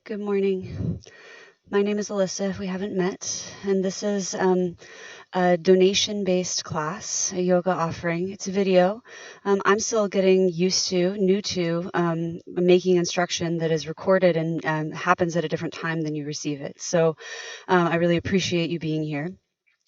Good morning. My name is Alyssa, if we haven't met, and this is a donation-based class, a yoga offering. It's a video. I'm still getting new to making instruction that is recorded and happens at a different time than you receive it. So I really appreciate you being here.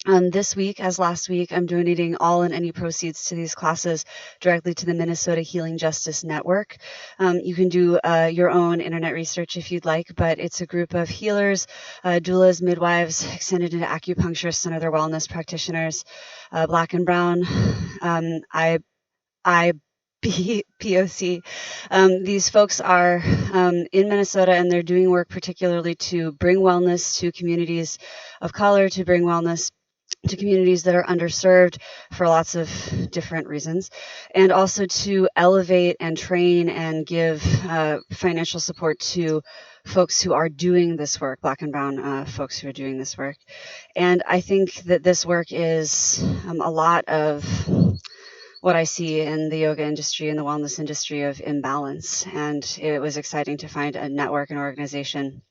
This week, as last week, I'm donating all and any proceeds to these classes directly to the Minnesota Healing Justice Network. You can do your own internet research if you'd like, but it's a group of healers, doulas, midwives, extended into acupuncturists and other wellness practitioners, Black and brown. I POC. These folks are in Minnesota and they're doing work particularly to bring wellness to communities of color, to bring wellness to communities that are underserved for lots of different reasons, and also to elevate and train and give financial support to folks who are doing this work, Black and brown folks who are doing this work. And I think that this work is a lot of what I see in the yoga industry and the wellness industry of imbalance. And it was exciting to find a network and organization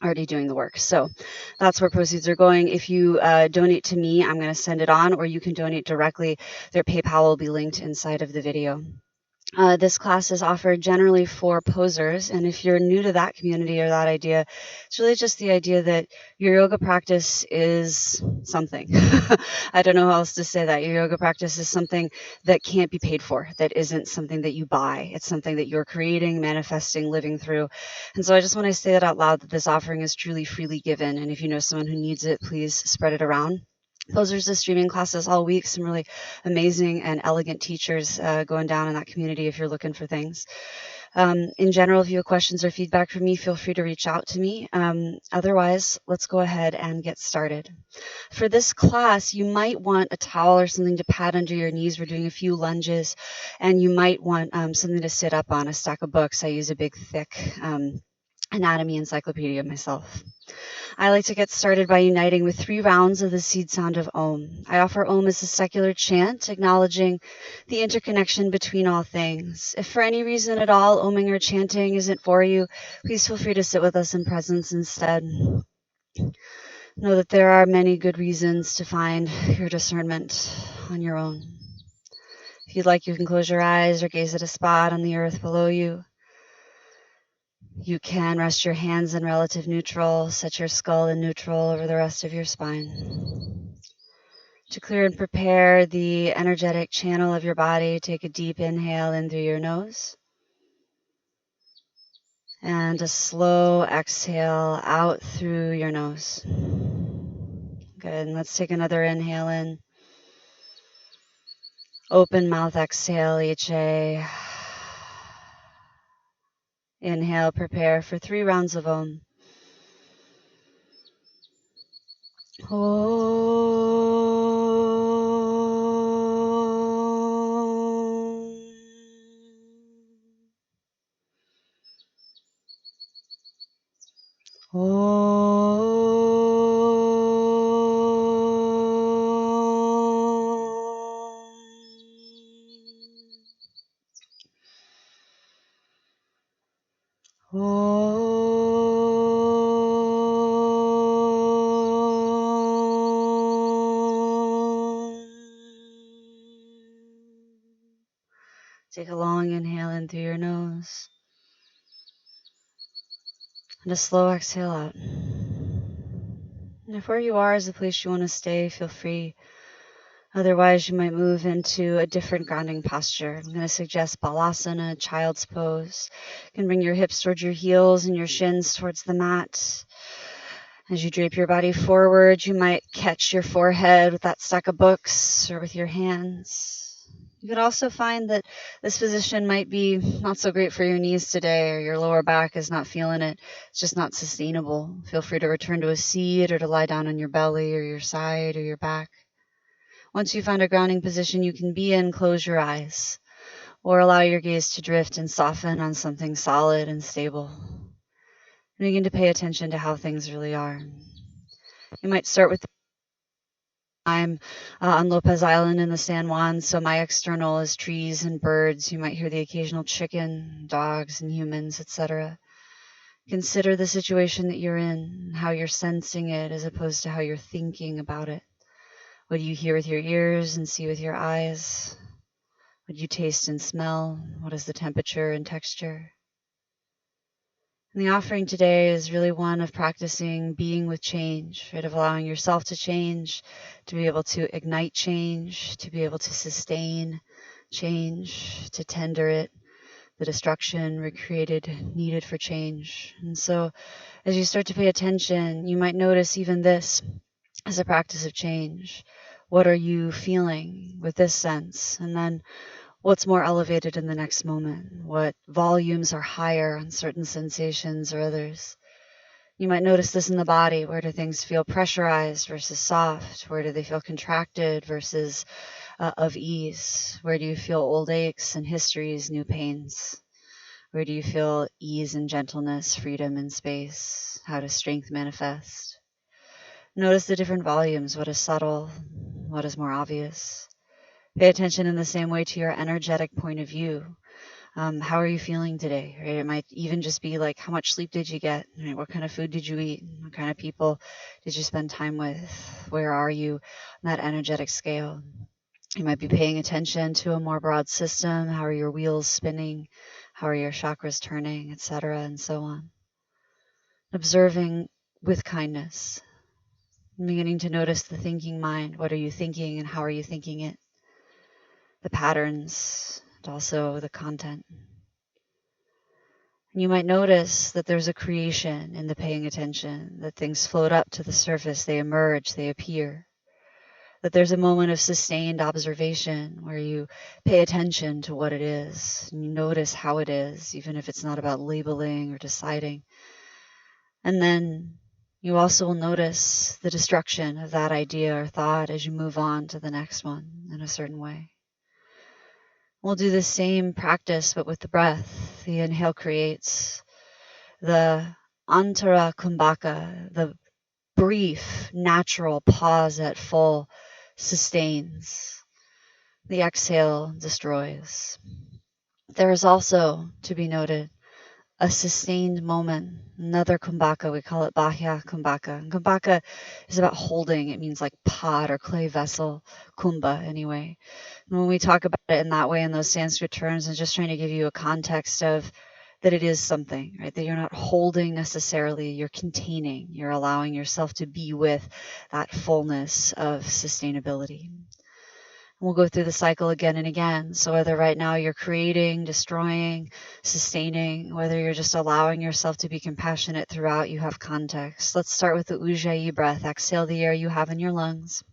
already doing the work. So that's where proceeds are going. If you donate to me, I'm going to send it on, or you can donate directly. Their PayPal will be linked inside of the video. This class is offered generally for posers, and if you're new to that community or that idea, it's really just the idea that your yoga practice is something. I don't know how else to say that. Your yoga practice is something that can't be paid for, that isn't something that you buy. It's something that you're creating, manifesting, living through. And so I just want to say that out loud, that this offering is truly freely given, and if you know someone who needs it, please spread it around. Posers is streaming classes all week, some really amazing and elegant teachers going down in that community if you're looking for things. In general, if you have questions or feedback from me, feel free to reach out to me. Otherwise, let's go ahead and get started. For this class, you might want a towel or something to pad under your knees. We're doing a few lunges, and you might want something to sit up on, a stack of books. I use a big, thick anatomy encyclopedia myself. I like to get started by uniting with 3 rounds of the seed sound of Om. I offer Om as a secular chant, acknowledging the interconnection between all things. If for any reason at all Oming or chanting isn't for you, please feel free to sit with us in presence instead. Know that there are many good reasons to find your discernment on your own. If you'd like, you can close your eyes or gaze at a spot on the earth below you. You can rest your hands in relative neutral, set your skull in neutral over the rest of your spine. To clear and prepare the energetic channel of your body, take a deep inhale in through your nose and a slow exhale out through your nose. Good, and let's take another inhale in. Open mouth exhale, HA. Inhale, prepare for 3 rounds of Om. Take a long inhale in through your nose and a slow exhale out. And if where you are is the place you want to stay, feel free. Otherwise, you might move into a different grounding posture. I'm going to suggest Balasana, child's pose. You can bring your hips towards your heels and your shins towards the mat. As you drape your body forward, you might catch your forehead with that stack of books or with your hands. You could also find that this position might be not so great for your knees today, or your lower back is not feeling it. It's just not sustainable. Feel free to return to a seat or to lie down on your belly or your side or your back. Once you find a grounding position you can be in, close your eyes or allow your gaze to drift and soften on something solid and stable. And begin to pay attention to how things really are. You might start with I'm on Lopez Island in the San Juan, so my external is trees and birds. You might hear the occasional chicken, dogs, and humans, etc. Consider the situation that you're in, how you're sensing it as opposed to how you're thinking about it. What do you hear with your ears and see with your eyes? What do you taste and smell? What is the temperature and texture? And the offering today is really one of practicing being with change, right? Of allowing yourself to change, to be able to ignite change, to be able to sustain change, to tender it, the destruction recreated, needed for change. And so as you start to pay attention, you might notice even this as a practice of change. What are you feeling with this sense? And then what's more elevated in the next moment? What volumes are higher on certain sensations or others? You might notice this in the body. Where do things feel pressurized versus soft? Where do they feel contracted versus of ease? Where do you feel old aches and histories, new pains? Where do you feel ease and gentleness, freedom and space? How does strength manifest? Notice the different volumes. What is subtle? What is more obvious? Pay attention in the same way to your energetic point of view. How are you feeling today? Right? It might even just be like, how much sleep did you get? Right? What kind of food did you eat? What kind of people did you spend time with? Where are you on that energetic scale? You might be paying attention to a more broad system. How are your wheels spinning? How are your chakras turning, etc., and so on. Observing with kindness. Beginning to notice the thinking mind. What are you thinking and how are you thinking it? The patterns and also the content. And you might notice that there's a creation in the paying attention, that things float up to the surface, they emerge, they appear. That there's a moment of sustained observation where you pay attention to what it is, and you notice how it is, even if it's not about labeling or deciding. And then you also will notice the destruction of that idea or thought as you move on to the next one in a certain way. We'll do the same practice, but with the breath. The inhale creates the antara kumbhaka, the brief, natural pause at full sustains. The exhale destroys. There is also, to be noted, a sustained moment, another kumbhaka, we call it bahya kumbhaka. And kumbhaka is about holding, it means like pot or clay vessel, kumbha anyway. And when we talk about it in that way in those Sanskrit terms, and just trying to give you a context of that it is something, right? That you're not holding necessarily, you're containing, you're allowing yourself to be with that fullness of sustainability. We'll go through the cycle again and again. So whether right now you're creating, destroying, sustaining, whether you're just allowing yourself to be compassionate throughout, you have context. Let's start with the Ujjayi breath. Exhale the air you have in your lungs.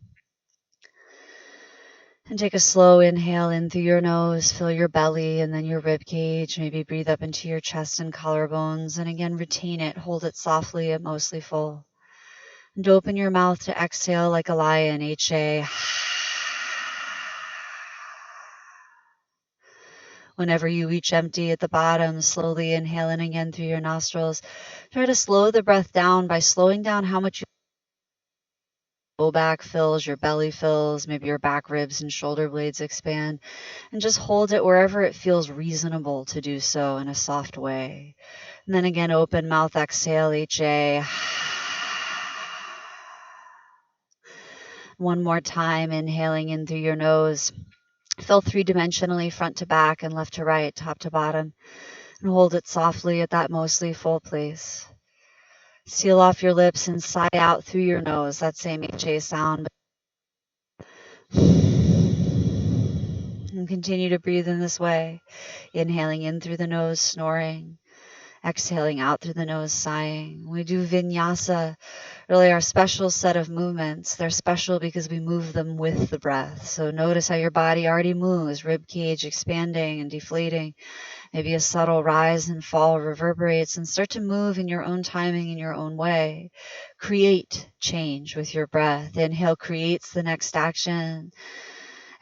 And take a slow inhale in through your nose, fill your belly and then your rib cage. Maybe breathe up into your chest and collarbones. And again, retain it. Hold it softly and mostly full. And open your mouth to exhale like a lion. H-A. Whenever you reach empty at the bottom, slowly inhale in again through your nostrils. Try to slow the breath down by slowing down how much your low back fills, your belly fills, maybe your back ribs and shoulder blades expand. And just hold it wherever it feels reasonable to do so in a soft way. And then again, open mouth, exhale, H-A. One more time, inhaling in through your nose. Fill three-dimensionally, front to back and left to right, top to bottom. And hold it softly at that mostly full place. Seal off your lips and sigh out through your nose, that same H-A sound. And continue to breathe in this way. Inhaling in through the nose, snoring. Exhaling out through the nose, sighing. We do Vinyasa, really our special set of movements. They're special because we move them with the breath. So notice how your body already moves, rib cage expanding and deflating. Maybe a subtle rise and fall reverberates, and start to move in your own timing, in your own way. Create change with your breath. Inhale creates the next action.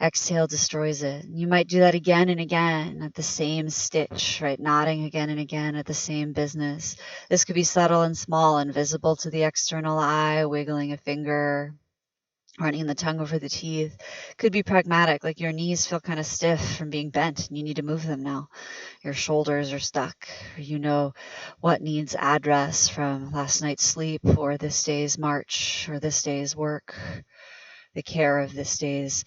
Exhale destroys it. You might do that again and again at the same stitch, right? Nodding again and again at the same business. This could be subtle and small and visible to the external eye, wiggling a finger, running the tongue over the teeth. Could be pragmatic, like your knees feel kind of stiff from being bent and you need to move them now. Your shoulders are stuck. You know what needs address from last night's sleep or this day's march or this day's work, the care of this day's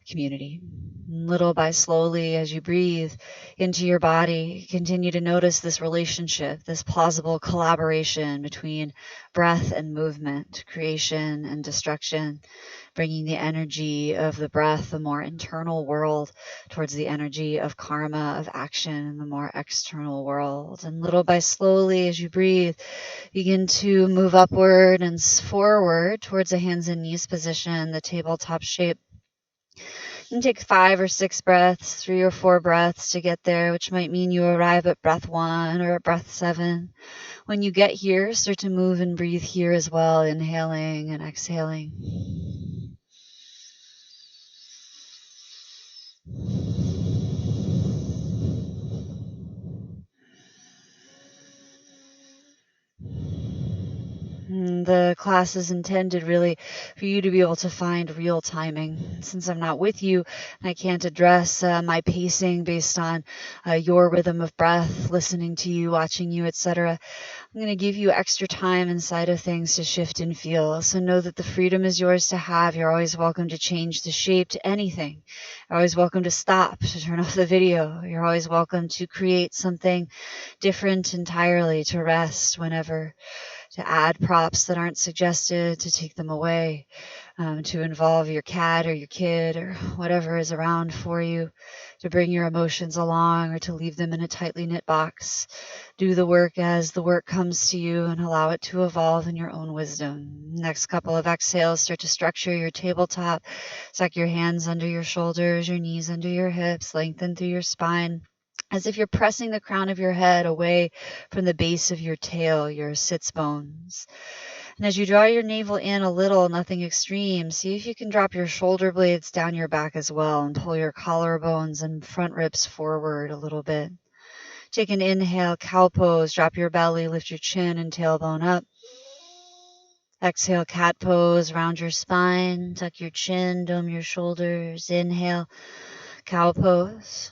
community. Little by slowly, as you breathe into your body, continue to notice this relationship, this plausible collaboration between breath and movement, creation and destruction, bringing the energy of the breath, the more internal world, towards the energy of karma, of action, in the more external world. And little by slowly, as you breathe, begin to move upward and forward towards a hands and knees position, the tabletop shape. You can take 5 or 6 breaths, 3 or 4 breaths to get there, which might mean you arrive at breath 1 or at breath 7. When you get here, start to move and breathe here as well, inhaling and exhaling. The class is intended really for you to be able to find real timing. Since I'm not with you, I can't address my pacing based on your rhythm of breath, listening to you, watching you, etc. I'm going to give you extra time inside of things to shift and feel. So know that the freedom is yours to have. You're always welcome to change the shape to anything. You're always welcome to stop, to turn off the video. You're always welcome to create something different entirely, to rest whenever, to add props that aren't suggested, to take them away, to involve your cat or your kid or whatever is around for you, to bring your emotions along or to leave them in a tightly knit box. Do the work as the work comes to you and allow it to evolve in your own wisdom. Next couple of exhales, start to structure your tabletop. Suck your hands under your shoulders, your knees under your hips, lengthen through your spine, as if you're pressing the crown of your head away from the base of your tail, your sits bones. And as you draw your navel in a little, nothing extreme, see if you can drop your shoulder blades down your back as well and pull your collarbones and front ribs forward a little bit. Take an inhale, cow pose, drop your belly, lift your chin and tailbone up. Exhale, cat pose, round your spine, tuck your chin, dome your shoulders. Inhale, cow pose.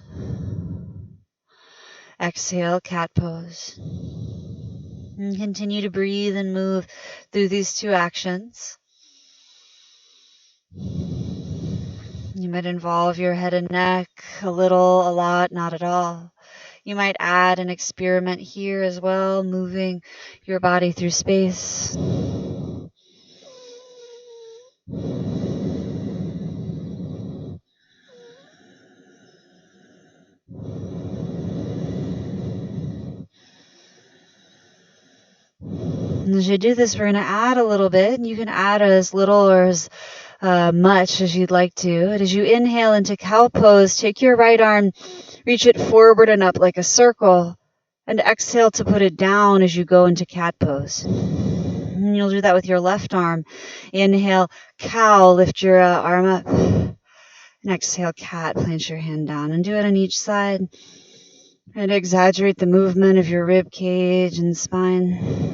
Exhale, cat pose. And continue to breathe and move through these 2 actions. You might involve your head and neck a little, a lot, not at all. You might add an experiment here as well, moving your body through space. And as you do this, we're going to add a little bit, and you can add as little or as much as you'd like to. And as you inhale into cow pose, take your right arm, reach it forward and up like a circle, and exhale to put it down as you go into cat pose. And you'll do that with your left arm. Inhale, cow, lift your arm up. And exhale, cat, plant your hand down. And do it on each side. And exaggerate the movement of your rib cage and spine.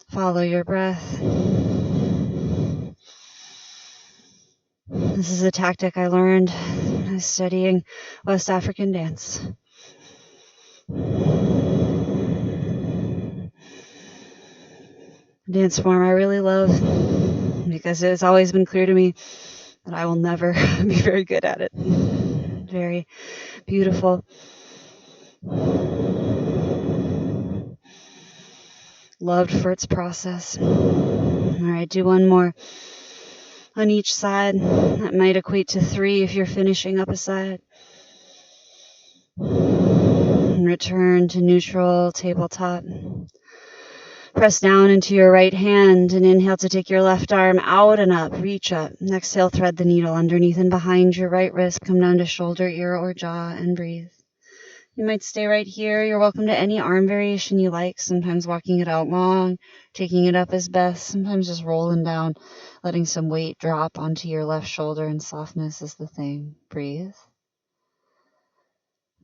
Follow your breath. This is a tactic I learned when I was studying West African dance. Dance form I really love because it's always been clear to me that I will never be very good at it. Very beautiful. Loved for its process. All right, do one more on each side. That might equate to 3 if you're finishing up a side. And return to neutral tabletop. Press down into your right hand and inhale to take your left arm out and up. Reach up. And exhale, thread the needle underneath and behind your right wrist. Come down to shoulder, ear, or jaw and breathe. You might stay right here. You're welcome to any arm variation you like. Sometimes walking it out long, taking it up is best. Sometimes just rolling down, letting some weight drop onto your left shoulder, and softness is the thing. Breathe.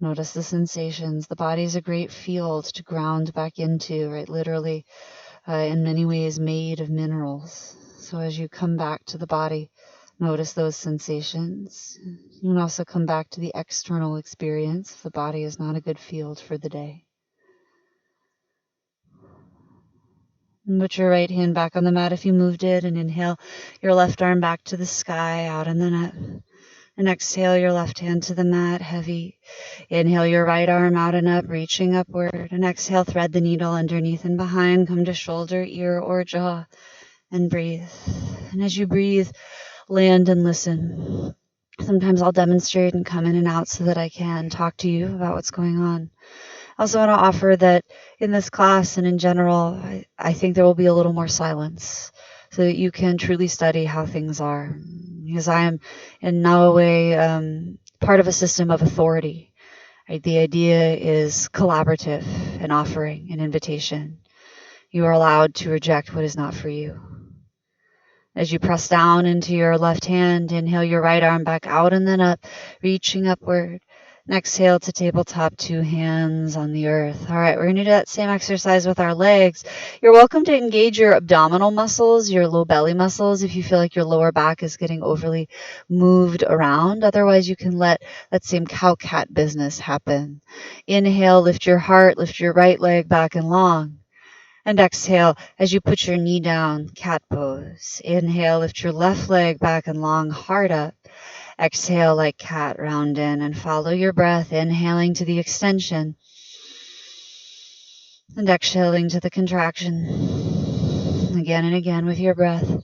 Notice the sensations. The body is a great field to ground back into, right? Literally, in many ways, made of minerals. So as you come back to the body, notice those sensations. You can also come back to the external experience if the body is not a good field for the day. And put your right hand back on the mat if you moved it, and inhale your left arm back to the sky, out in the net. And exhale your left hand to the mat, heavy. Inhale your right arm out and up, reaching upward. And exhale, thread the needle underneath and behind. Come to shoulder, ear, or jaw, and breathe. And as you breathe, land and listen. Sometimes I'll demonstrate and come in and out so that I can talk to you about what's going on. I also want to offer that in this class and in general, I think there will be a little more silence so that you can truly study how things are. Because I am in no way part of a system of authority. Right? The idea is collaborative and offering an invitation. You are allowed to reject what is not for you. As you press down into your left hand, inhale your right arm back out and then up, reaching upward. And exhale to tabletop, 2 hands on the earth. All right, we're going to do that same exercise with our legs. You're welcome to engage your abdominal muscles, your low belly muscles, if you feel like your lower back is getting overly moved around. Otherwise, you can let that same cow-cat business happen. Inhale, lift your heart, lift your right leg back and long. And exhale as you put your knee down, cat pose. Inhale, lift your left leg back and long, heart up. Exhale like cat, round in and follow your breath, inhaling to the extension and exhaling to the contraction. Again and again with your breath.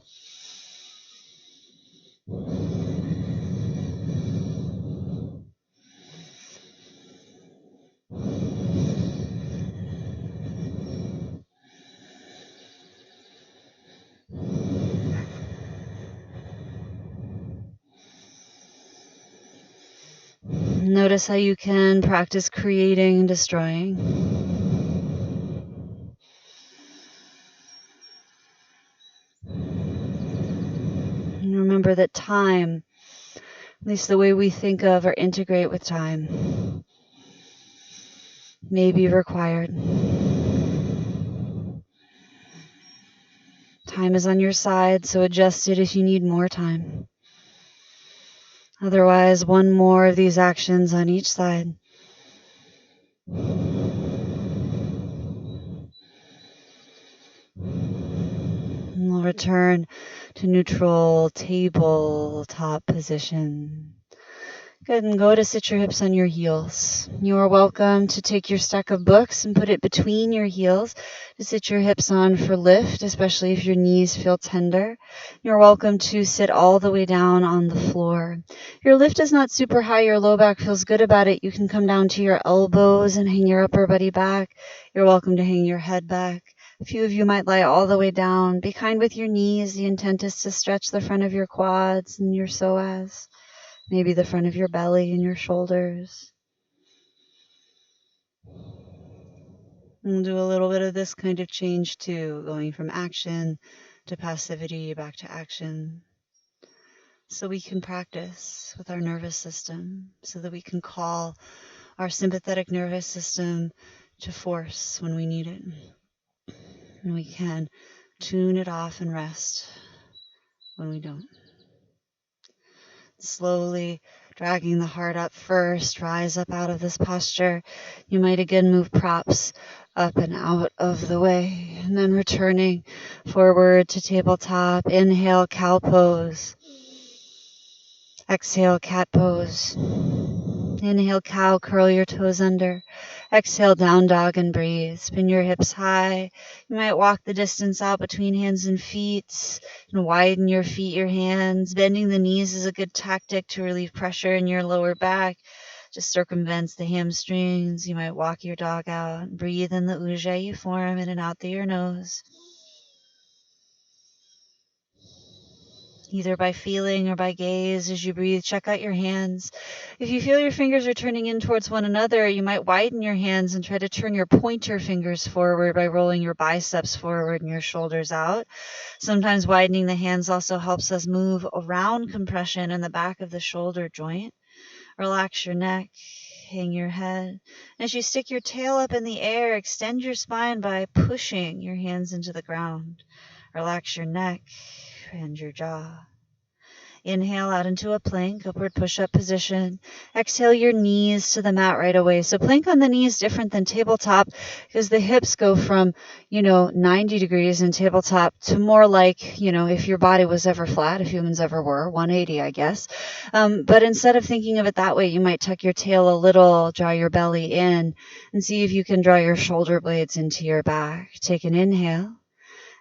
Notice how you can practice creating and destroying. And remember that time, at least the way we think of or integrate with time, may be required. Time is on your side, so adjust it if you need more time. Otherwise, one more of these actions on each side. And we'll return to neutral tabletop position. Good, and go to sit your hips on your heels. You are welcome to take your stack of books and put it between your heels to sit your hips on for lift, especially if your knees feel tender. You're welcome to sit all the way down on the floor. If your lift is not super high, your low back feels good about it, you can come down to your elbows and hang your upper body back. You're welcome to hang your head back. A few of you might lie all the way down. Be kind with your knees. The intent is to stretch the front of your quads and your psoas. Maybe the front of your belly and your shoulders. And we'll do a little bit of this kind of change too, going from action to passivity, back to action. So we can practice with our nervous system, so that we can call our sympathetic nervous system to force when we need it. And we can tune it off and rest when we don't. Slowly dragging the heart up first, rise up out of this posture. You might again move props up and out of the way, and then returning forward to tabletop. Inhale, cow pose. Exhale, cat pose. Inhale, cow, curl your toes under. Exhale, down dog and breathe. Spin your hips high. You might walk the distance out between hands and feet and widen your feet, your hands. Bending the knees is a good tactic to relieve pressure in your lower back. Just circumvents the hamstrings. You might walk your dog out. Breathe in the Ujjayi form in and out through your nose. Either by feeling or by gaze as you breathe. Check out your hands. If you feel your fingers are turning in towards one another, you might widen your hands and try to turn your pointer fingers forward by rolling your biceps forward and your shoulders out. Sometimes widening the hands also helps us move around compression in the back of the shoulder joint. Relax your neck, hang your head. As you stick your tail up in the air, extend your spine by pushing your hands into the ground. Relax your neck. and your jaw. Inhale out into a plank, upward push-up position. Exhale your knees to the mat right away. So plank on the knees different than tabletop because the hips go from, 90 degrees in tabletop to more like, if your body was ever flat, if humans ever were, 180, I guess. But instead of thinking of it that way, you might tuck your tail a little, draw your belly in, and see if you can draw your shoulder blades into your back. Take an inhale.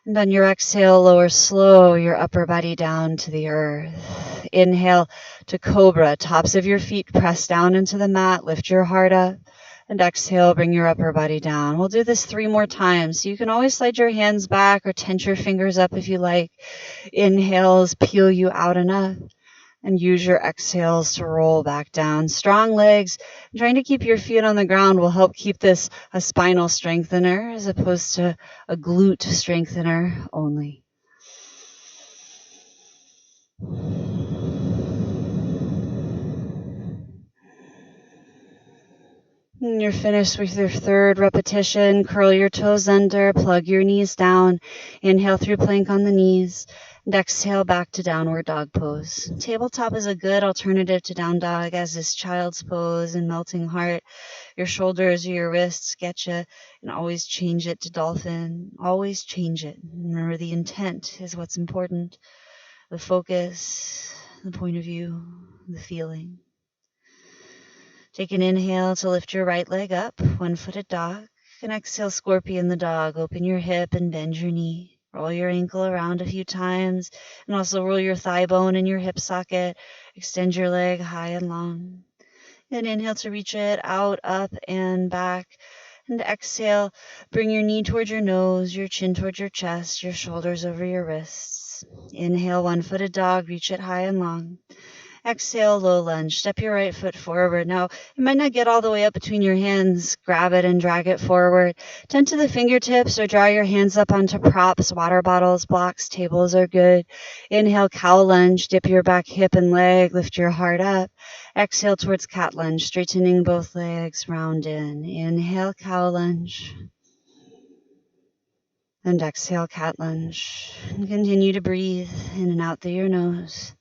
And on your exhale, lower slow your upper body down to the earth. Inhale to cobra. Tops of your feet press down into the mat. Lift your heart up. And exhale, bring your upper body down. We'll do this 3 more times. So you can always slide your hands back or tense your fingers up if you like. Inhales peel you out enough. And use your exhales to roll back down. Strong legs. Trying to keep your feet on the ground will help keep this a spinal strengthener as opposed to a glute strengthener only. When you're finished with your 3rd repetition, curl your toes under, plug your knees down. Inhale through plank on the knees. And exhale back to downward dog pose. Tabletop is a good alternative to down dog, as is child's pose and melting heart. Your shoulders or your wrists get you, and always change it to dolphin. Always change it. Remember, the intent is what's important. The focus, the point of view, the feeling. Take an inhale to lift your right leg up, one-footed dog. And exhale, scorpion the dog. Open your hip and bend your knee. Roll your ankle around a few times, and also roll your thigh bone in your hip socket. Extend your leg high and long. And inhale to reach it out, up, and back. And exhale, bring your knee towards your nose, your chin towards your chest, your shoulders over your wrists. Inhale, one-footed dog, reach it high and long. Exhale, low lunge. Step your right foot forward. Now, you might not get all the way up between your hands. Grab it and drag it forward. Tend to the fingertips or draw your hands up onto props, water bottles, blocks, tables are good. Inhale, cow lunge. Dip your back hip and leg. Lift your heart up. Exhale towards cat lunge, straightening both legs, round in. Inhale, cow lunge. And exhale, cat lunge. And continue to breathe in and out through your nose.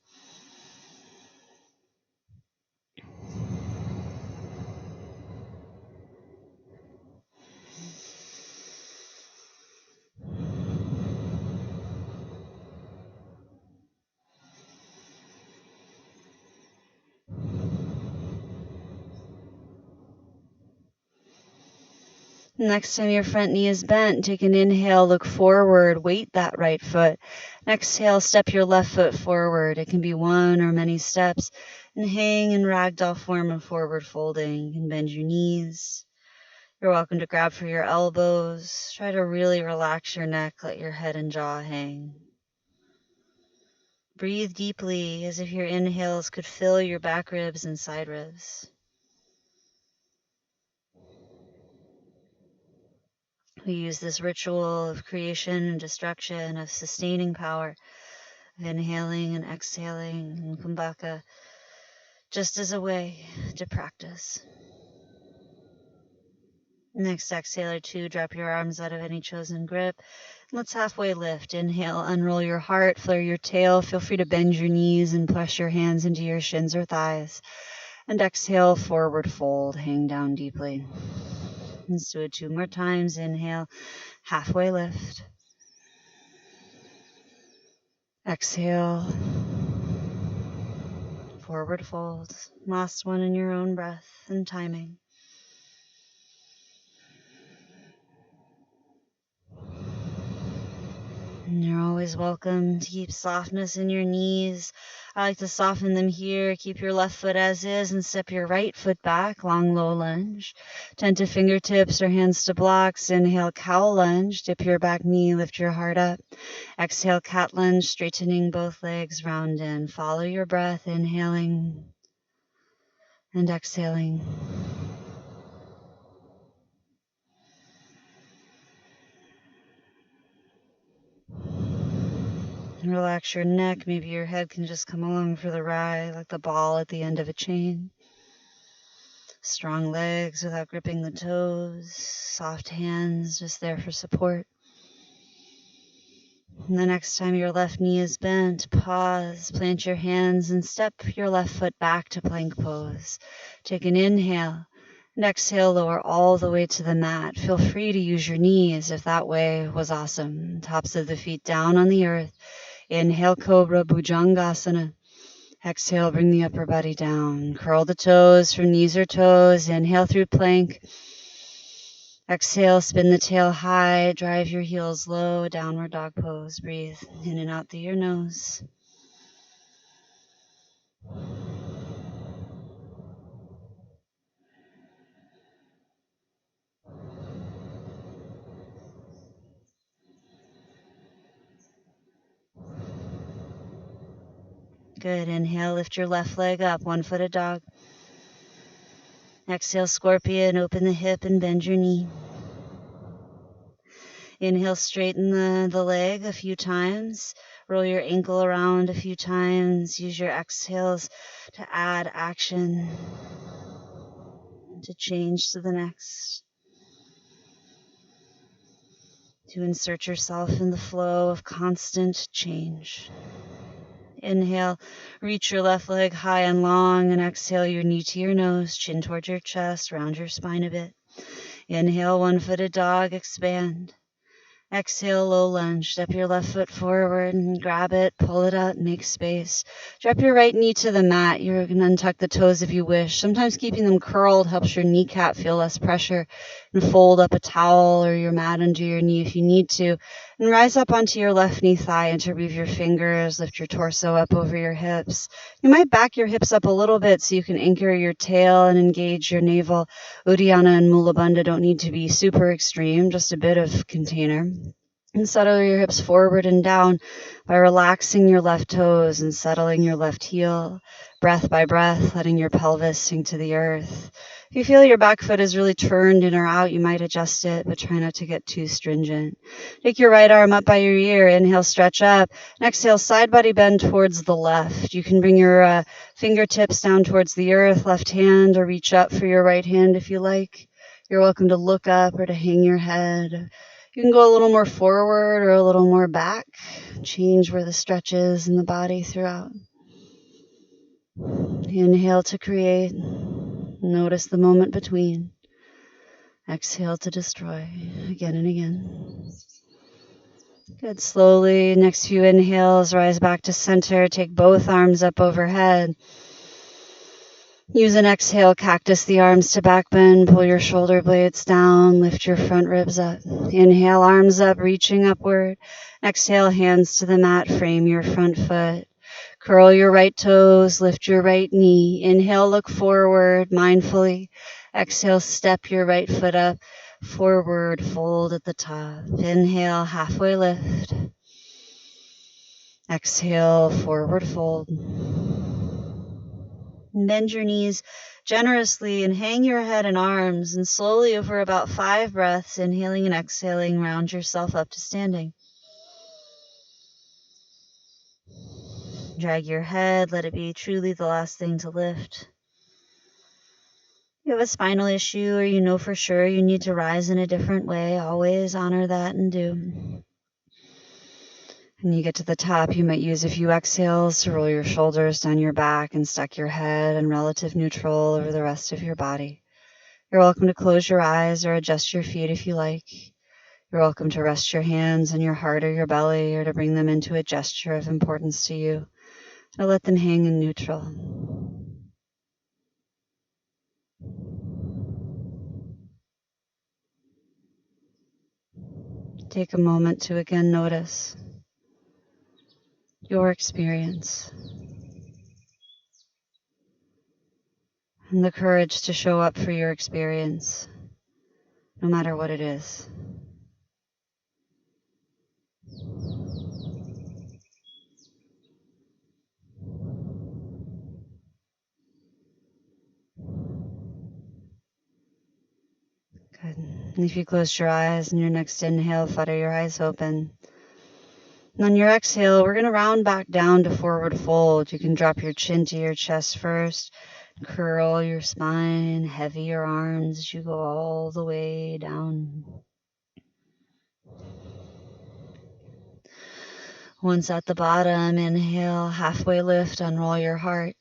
Next time your front knee is bent, take an inhale, look forward, weight that right foot. Exhale, step your left foot forward. It can be 1 or many steps. And hang in ragdoll form of forward folding. You can bend your knees. You're welcome to grab for your elbows. Try to really relax your neck, let your head and jaw hang. Breathe deeply as if your inhales could fill your back ribs and side ribs. We use this ritual of creation and destruction, of sustaining power, of inhaling and exhaling and kumbhaka, just as a way to practice. Next exhale or 2, drop your arms out of any chosen grip. Let's halfway lift. Inhale, unroll your heart, flare your tail. Feel free to bend your knees and press your hands into your shins or thighs. And exhale, forward fold, hang down deeply. Let's do it 2 more times. Inhale, halfway lift. Exhale, forward fold. Last one in your own breath and timing. And you're always welcome to keep softness in your knees. I like to soften them here. Keep your left foot as is and step your right foot back, long low lunge. Tend to fingertips or hands to blocks. Inhale, cow lunge. Dip your back knee, lift your heart up. Exhale, cat lunge, straightening both legs, round in. Follow your breath, inhaling and exhaling. Relax your neck. Maybe your head can just come along for the ride, like the ball at the end of a chain. Strong legs without gripping the toes. Soft hands just there for support. And the next time your left knee is bent, pause, plant your hands, and step your left foot back to plank pose. Take an inhale, and exhale, lower all the way to the mat. Feel free to use your knees if that way was awesome. Tops of the feet down on the earth. Inhale, Cobra, Bhujangasana. Exhale, bring the upper body down. Curl the toes from knees or toes. Inhale through plank. Exhale, spin the tail high, drive your heels low, downward dog pose. Breathe in and out through your nose. Good. Inhale, lift your left leg up, one-footed dog. Exhale, scorpion, open the hip and bend your knee. Inhale, straighten the leg a few times. Roll your ankle around a few times. Use your exhales to add action, to change to the next, to insert yourself in the flow of constant change. Inhale, reach your left leg high and long, and exhale your knee to your nose, chin towards your chest, round your spine a bit. Inhale, one-footed dog, expand. Exhale, low lunge. Step your left foot forward and grab it, pull it up, make space. Drop your right knee to the mat. You can untuck the toes if you wish. Sometimes keeping them curled helps your kneecap feel less pressure. And fold up a towel or your mat under your knee if you need to. And rise up onto your left knee thigh. Interweave your fingers. Lift your torso up over your hips. You might back your hips up a little bit so you can anchor your tail and engage your navel. Uddiyana and Mula Bandha don't need to be super extreme, just a bit of container. And settle your hips forward and down by relaxing your left toes and settling your left heel, breath by breath, letting your pelvis sink to the earth. If you feel your back foot is really turned in or out, you might adjust it, but try not to get too stringent. Take your right arm up by your ear. Inhale, stretch up. And exhale, side body bend towards the left. You can bring your fingertips down towards the earth, left hand, or reach up for your right hand if you like. You're welcome to look up or to hang your head. You can go a little more forward or a little more back. Change where the stretch is in the body throughout. Inhale to create. Notice the moment between. Exhale to destroy again and again. Good. Slowly, next few inhales, rise back to center. Take both arms up overhead. Use an exhale, cactus the arms to back bend. Pull your shoulder blades down. Lift your front ribs up. Inhale, arms up, reaching upward. Exhale, hands to the mat. Frame your front foot. Curl your right toes. Lift your right knee. Inhale, look forward mindfully. Exhale, step your right foot up. Forward, fold at the top. Inhale, halfway lift. Exhale, forward fold. Bend your knees generously and hang your head and arms, and slowly over about 5 breaths, inhaling and exhaling, round yourself up to standing. Drag your head, let it be truly the last thing to lift. If you have a spinal issue or you know for sure you need to rise in a different way, always honor that and do. When you get to the top, you might use a few exhales to roll your shoulders down your back and stack your head in relative neutral over the rest of your body. You're welcome to close your eyes or adjust your feet if you like. You're welcome to rest your hands on your heart or your belly, or to bring them into a gesture of importance to you, or let them hang in neutral. Take a moment to again notice your experience and the courage to show up for your experience, no matter what it is. Good. And if you close your eyes in your next inhale, flutter your eyes open. And on your exhale, we're going to round back down to forward fold. You can drop your chin to your chest first. Curl your spine, heavy your arms as you go all the way down. Once at the bottom, inhale, halfway lift, unroll your heart.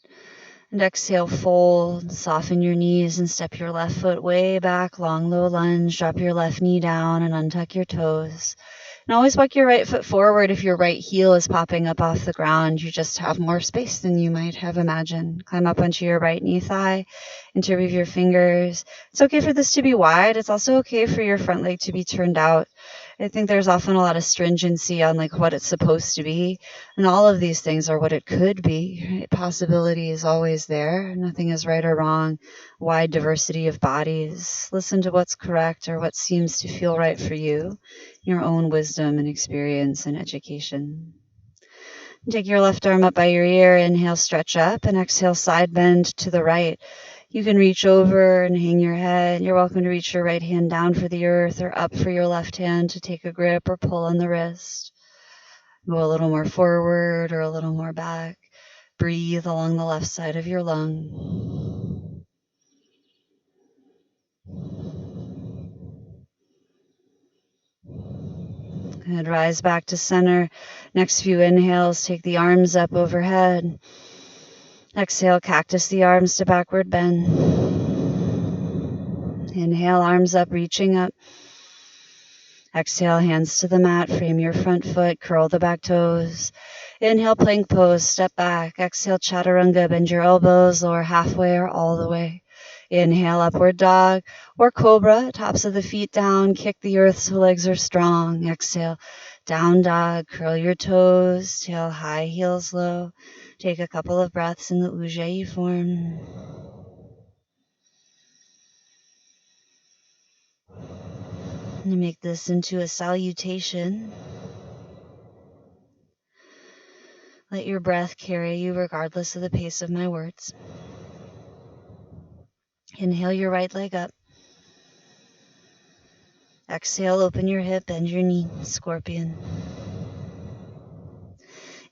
And exhale, fold, soften your knees and step your left foot way back, long, low lunge. Drop your left knee down and untuck your toes. And always walk your right foot forward. If your right heel is popping up off the ground, you just have more space than you might have imagined. Climb up onto your right knee thigh, interweave your fingers. It's okay for this to be wide. It's also okay for your front leg to be turned out. I think there's often a lot of stringency on like what it's supposed to be. And all of these things are what it could be. Right? Possibility is always there. Nothing is right or wrong. Wide diversity of bodies. Listen to what's correct or what seems to feel right for you, your own wisdom and experience and education. Take your left arm up by your ear. Inhale, stretch up, and exhale, side bend to the right. You can reach over and hang your head. You're welcome to reach your right hand down for the earth or up for your left hand to take a grip or pull on the wrist. Go a little more forward or a little more back. Breathe along the left side of your lung. Good. Rise back to center. Next few inhales, take the arms up overhead. Exhale, cactus the arms to backward bend. Inhale, arms up, reaching up. Exhale, hands to the mat, frame your front foot, curl the back toes. Inhale, plank pose, step back. Exhale, chaturanga, bend your elbows, lower halfway or all the way. Inhale, upward dog or cobra, tops of the feet down, kick the earth so legs are strong. Exhale, down dog, curl your toes, tail high, heels low. Take a couple of breaths in the Ujjayi form. And make this into a salutation. Let your breath carry you regardless of the pace of my words. Inhale your right leg up. Exhale, open your hip, bend your knee, scorpion.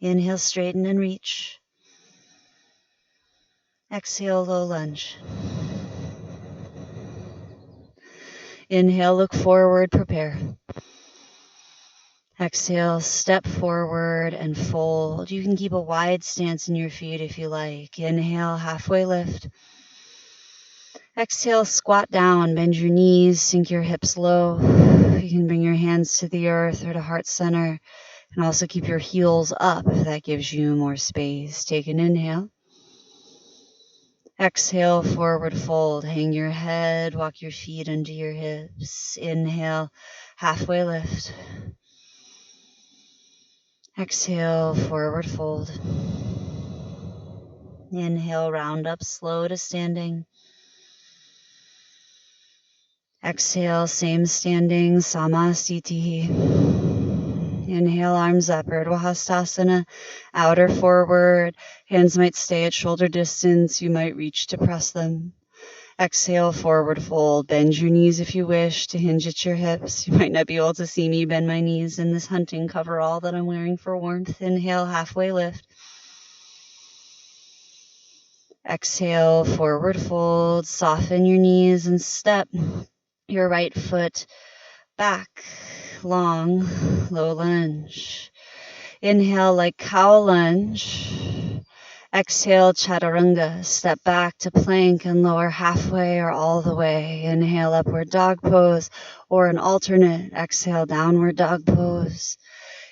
Inhale, straighten and reach. Exhale, low lunge. Inhale, look forward, prepare. Exhale, step forward and fold. You can keep a wide stance in your feet if you like. Inhale, halfway lift. Exhale, squat down, bend your knees, sink your hips low. You can bring your hands to the earth or to heart center. And also keep your heels up if that gives you more space. Take an inhale. Exhale, forward fold. Hang your head, walk your feet under your hips. Inhale, halfway lift. Exhale, forward fold. Inhale, round up slow to standing. Exhale, same standing, samasthiti. Inhale, arms up, Urdhva Hastasana, outer forward. Hands might stay at shoulder distance. You might reach to press them. Exhale, forward fold. Bend your knees if you wish to hinge at your hips. You might not be able to see me bend my knees in this hunting coverall that I'm wearing for warmth. Inhale, halfway lift. Exhale, forward fold. Soften your knees and step your right foot back, long, low lunge. Inhale like cow lunge. Exhale, chaturanga. Step back to plank and lower halfway or all the way. Inhale, upward dog pose or an alternate. Exhale, downward dog pose.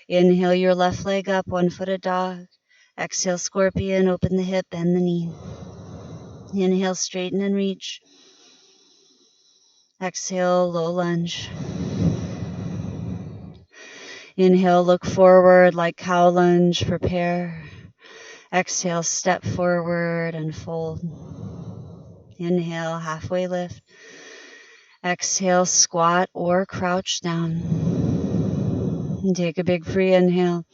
Inhale your left leg up, one-footed dog. Exhale, scorpion. Open the hip, bend the knee. Inhale, straighten and reach. Exhale, low lunge. Inhale, look forward like cow lunge, prepare. Exhale, step forward and fold. Inhale, halfway lift. Exhale, squat or crouch down. And take a big free inhale.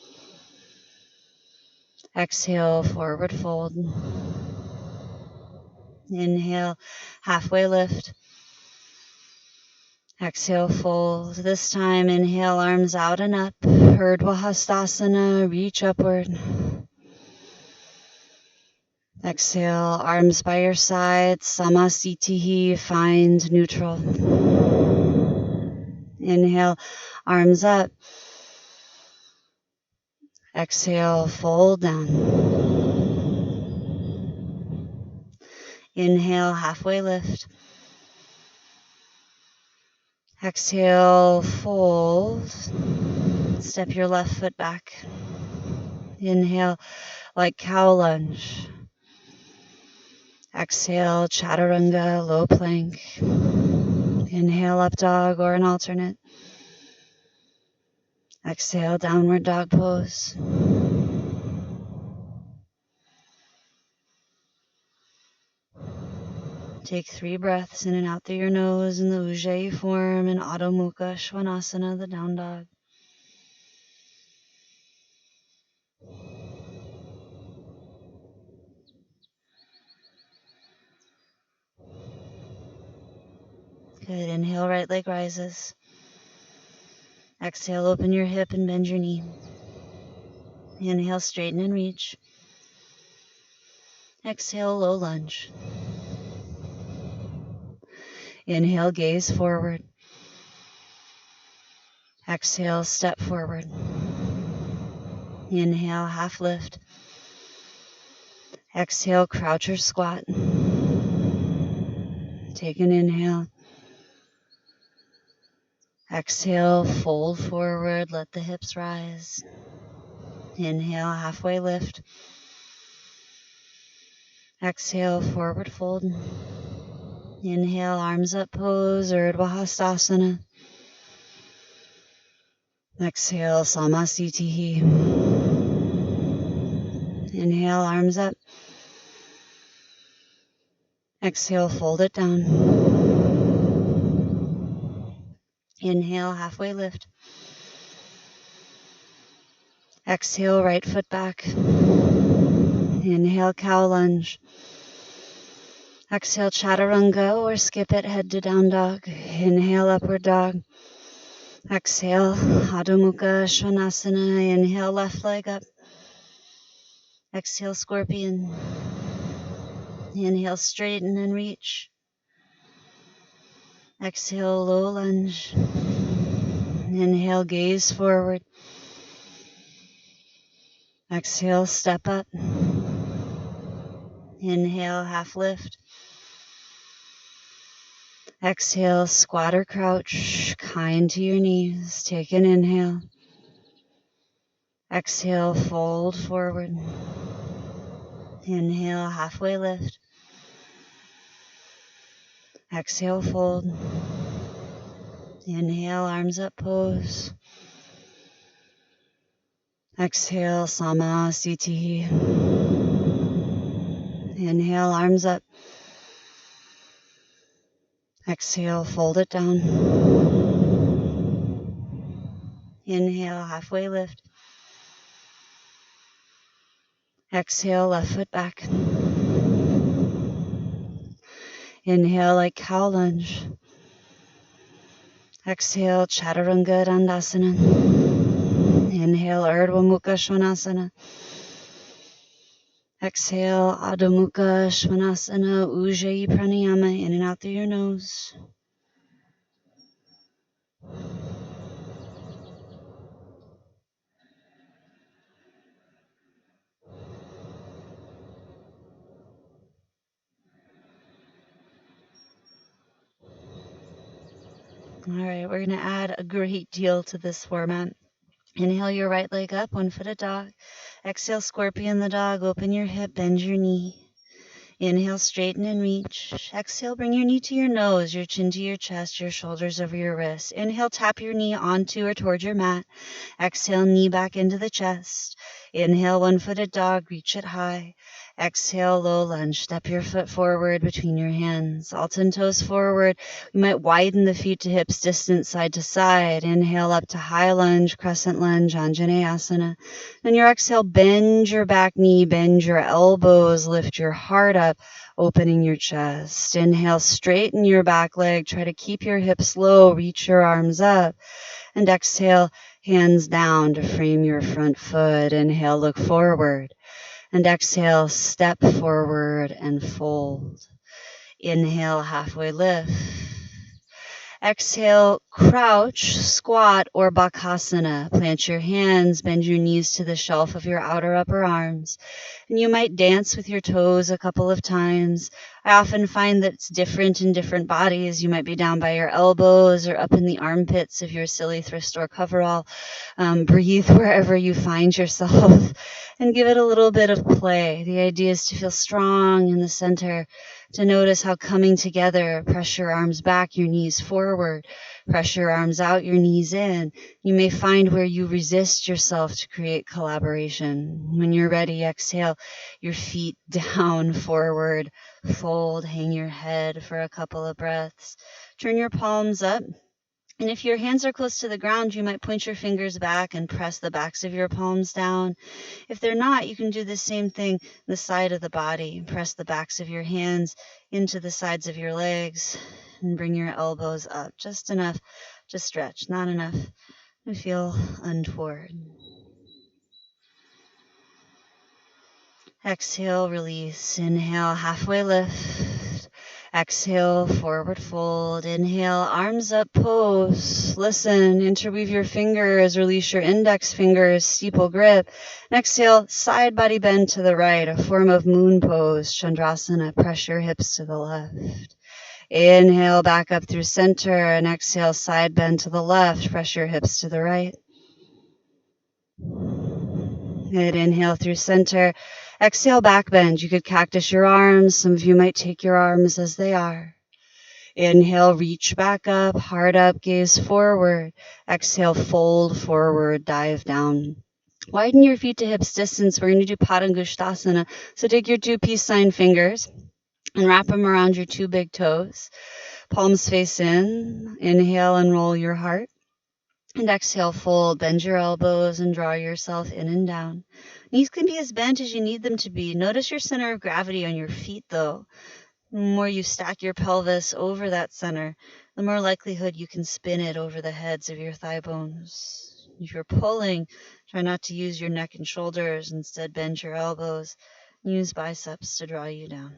Exhale, forward fold. Inhale, halfway lift. Exhale, fold. This time, inhale, arms out and up. Urdhva Hastasana, reach upward. Exhale, arms by your sides, samasthiti, find neutral. Inhale, arms up. Exhale, fold down. Inhale, halfway lift. Exhale, fold. Step your left foot back. Inhale, like cow lunge. Exhale, chaturanga, low plank. Inhale, up dog or an alternate. Exhale, downward dog pose. Take 3 breaths in and out through your nose in the Ujjayi form in Adho Mukha Svanasana, the down dog. Good. Inhale, right leg rises. Exhale, open your hip and bend your knee. Inhale, straighten and reach. Exhale, low lunge. Inhale, gaze forward. Exhale, step forward. Inhale, half lift. Exhale, crouch or squat. Take an inhale. Exhale, fold forward, let the hips rise. Inhale, halfway lift. Exhale, forward fold. Inhale, arms up pose, Urdhva Hastasana. Exhale, Samasthiti. Inhale, arms up. Exhale, fold it down. Inhale, halfway lift. Exhale, right foot back. Inhale, cow lunge. Exhale, chaturanga or skip it, head to down dog. Inhale, upward dog. Exhale, Adho Mukha Svanasana. Inhale, left leg up. Exhale, scorpion. Inhale, straighten and reach. Exhale, low lunge. Inhale, gaze forward. Exhale, step up. Inhale, half lift. Exhale, squat or crouch, kind to your knees. Take an inhale. Exhale, fold forward. Inhale, halfway lift. Exhale, fold. Inhale, arms up pose. Exhale, Samasthiti. Inhale, arms up. Exhale, fold it down. Inhale, halfway lift. Exhale, left foot back. Inhale, like cow lunge. Exhale, Chaturanga Dandasana. Inhale, Urdhva Mukha Svanasana. Exhale, Adho Mukha Svanasana, Ujjayi Pranayama, in and out through your nose. All right, we're going to add a great deal to this format. Inhale your right leg up, 1 foot a dog. Exhale, scorpion the dog, open your hip, bend your knee. Inhale, straighten and reach. Exhale, bring your knee to your nose, your chin to your chest, your shoulders over your wrists. Inhale, tap your knee onto or towards your mat. Exhale, knee back into the chest. Inhale, 1-footed dog, reach it high. Exhale, low lunge. Step your foot forward between your hands. All 10 toes forward. You might widen the feet to hips distance side to side. Inhale up to high lunge, crescent lunge, Anjaneyasana. On your exhale, bend your back knee, bend your elbows, lift your heart up, opening your chest. Inhale, straighten your back leg. Try to keep your hips low, reach your arms up. And exhale, hands down to frame your front foot. Inhale, look forward. And exhale, step forward and fold. Inhale, halfway lift. Exhale, crouch, squat, or bakasana. Plant your hands, bend your knees to the shelf of your outer upper arms. And you might dance with your toes a couple of times. I often find that it's different in different bodies. You might be down by your elbows or up in the armpits of your silly thrift store coverall. Breathe wherever you find yourself and give it a little bit of play. The idea is to feel strong in the center, to notice how coming together, press your arms back, your knees forward, press your arms out, your knees in. You may find where you resist yourself to create collaboration. When you're ready, exhale your feet down, forward, fold, hang your head for a couple of breaths. Turn your palms up. And if your hands are close to the ground, you might point your fingers back and press the backs of your palms down. If they're not, you can do the same thing the side of the body. Press the backs of your hands into the sides of your legs and bring your elbows up. Just enough to stretch, not enough to feel untoward. Exhale, release. Inhale, halfway lift. Exhale, forward fold. Inhale, arms up, pose. Listen, interweave your fingers, release your index fingers, steeple grip. And exhale, side body bend to the right, a form of moon pose, Chandrasana. Press your hips to the left. Inhale, back up through center, and exhale, side bend to the left. Press your hips to the right. Good. Inhale through center. Exhale, back bend. You could cactus your arms. Some of you might take your arms as they are. Inhale, reach back up, heart up, gaze forward. Exhale, fold forward, dive down. Widen your feet to hips distance. We're going to do Padangusthasana. So take your two peace sign fingers and wrap them around your two big toes. Palms face in. Inhale and roll your heart. And exhale, fold, bend your elbows and draw yourself in and down. Knees can be as bent as you need them to be. Notice your center of gravity on your feet, though. The more you stack your pelvis over that center, the more likelihood you can spin it over the heads of your thigh bones. If you're pulling, try not to use your neck and shoulders. Instead, bend your elbows. Use biceps to draw you down.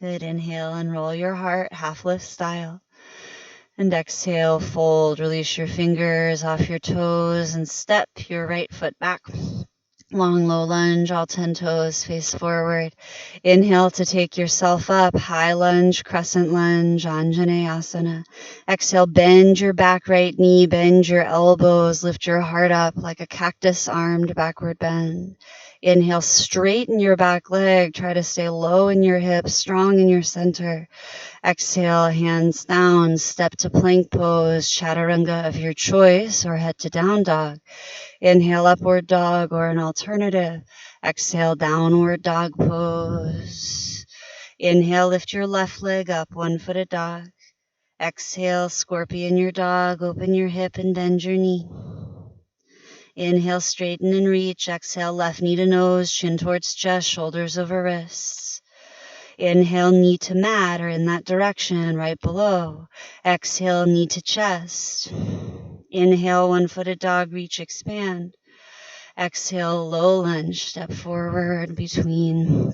Good. Inhale and roll your heart, half lift style. And exhale, fold, release your fingers off your toes and step your right foot back. Long, low lunge, all 10 toes face forward. Inhale to take yourself up, high lunge, crescent lunge, Anjaneyasana. Exhale, bend your back right knee, bend your elbows, lift your heart up like a cactus armed backward bend. Inhale, straighten your back leg, try to stay low in your hips, strong in your center. Exhale, hands down, step to plank pose, chaturanga of your choice, or head to down dog. Inhale, upward dog or an alternative. Exhale, downward dog pose. Inhale, lift your left leg up, one-footed dog. Exhale, scorpion your dog, open your hip and bend your knee. Inhale, straighten and reach. Exhale, left knee to nose, chin towards chest, shoulders over wrists. Inhale, knee to mat or in that direction, right below. Exhale, knee to chest. Inhale, one-footed dog, reach, expand. Exhale, low lunge, step forward between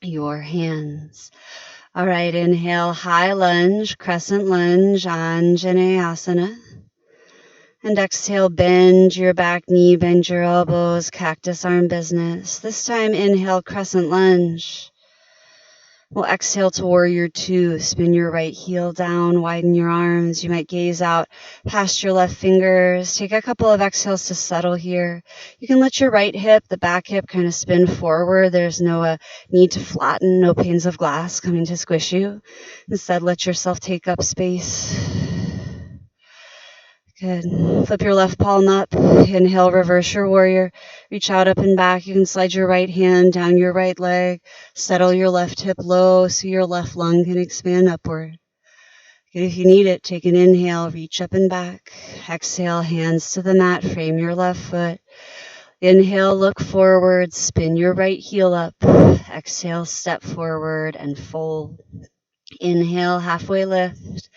your hands. All right, inhale, high lunge, crescent lunge, Anjaneyasana. And exhale, bend your back knee, bend your elbows, cactus arm business. This time, inhale, crescent lunge. We'll exhale to warrior two. Spin your right heel down, widen your arms. You might gaze out past your left fingers. Take a couple of exhales to settle here. You can let your right hip, the back hip, kind of spin forward. There's no need to flatten, no panes of glass coming to squish you. Instead, let yourself take up space. Good. Flip your left palm up. Inhale, reverse your warrior. Reach out up and back. You can slide your right hand down your right leg. Settle your left hip low so your left lung can expand upward. Good. If you need it, take an inhale. Reach up and back. Exhale, hands to the mat. Frame your left foot. Inhale, look forward. Spin your right heel up. Exhale, step forward and fold. Inhale, halfway lift.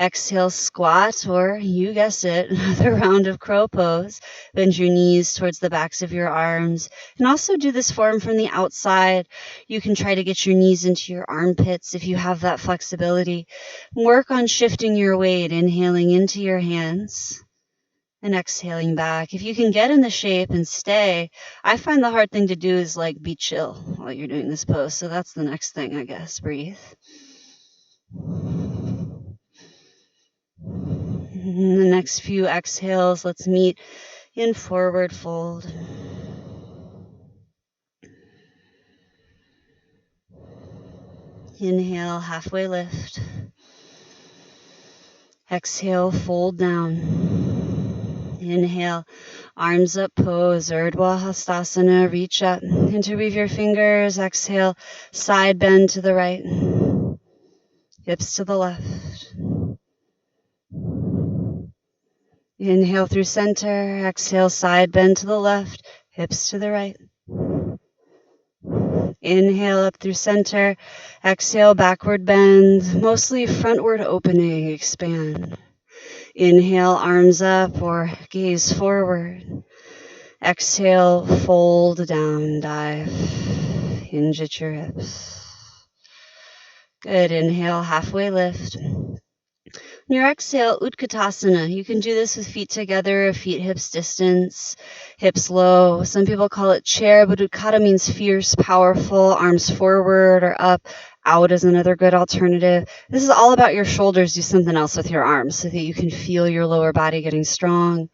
Exhale, squat, or you guessed it, another round of crow pose. Bend your knees towards the backs of your arms. And also do this form from the outside. You can try to get your knees into your armpits if you have that flexibility. Work on shifting your weight, inhaling into your hands and exhaling back. If you can get in the shape and stay, I find the hard thing to do is like be chill while you're doing this pose. So that's the next thing, I guess. Breathe. In the next few exhales, let's meet in forward fold. Inhale, halfway lift. Exhale, fold down. Inhale, arms up pose, Urdhva Hastasana, reach up. Interweave your fingers. Exhale, side bend to the right. Hips to the left. Inhale through center. Exhale, side bend to the left. Hips to the right. Inhale up through center. Exhale, backward bend. Mostly frontward opening, expand. Inhale, arms up or gaze forward. Exhale, fold down, dive. Hinge at your hips. Good. Inhale, halfway lift. On your exhale, Utkatasana. You can do this with feet together, feet hips distance, hips low. Some people call it chair, but Utkata means fierce, powerful, arms forward or up. Out is another good alternative. This is all about your shoulders. Do something else with your arms so that you can feel your lower body getting strong.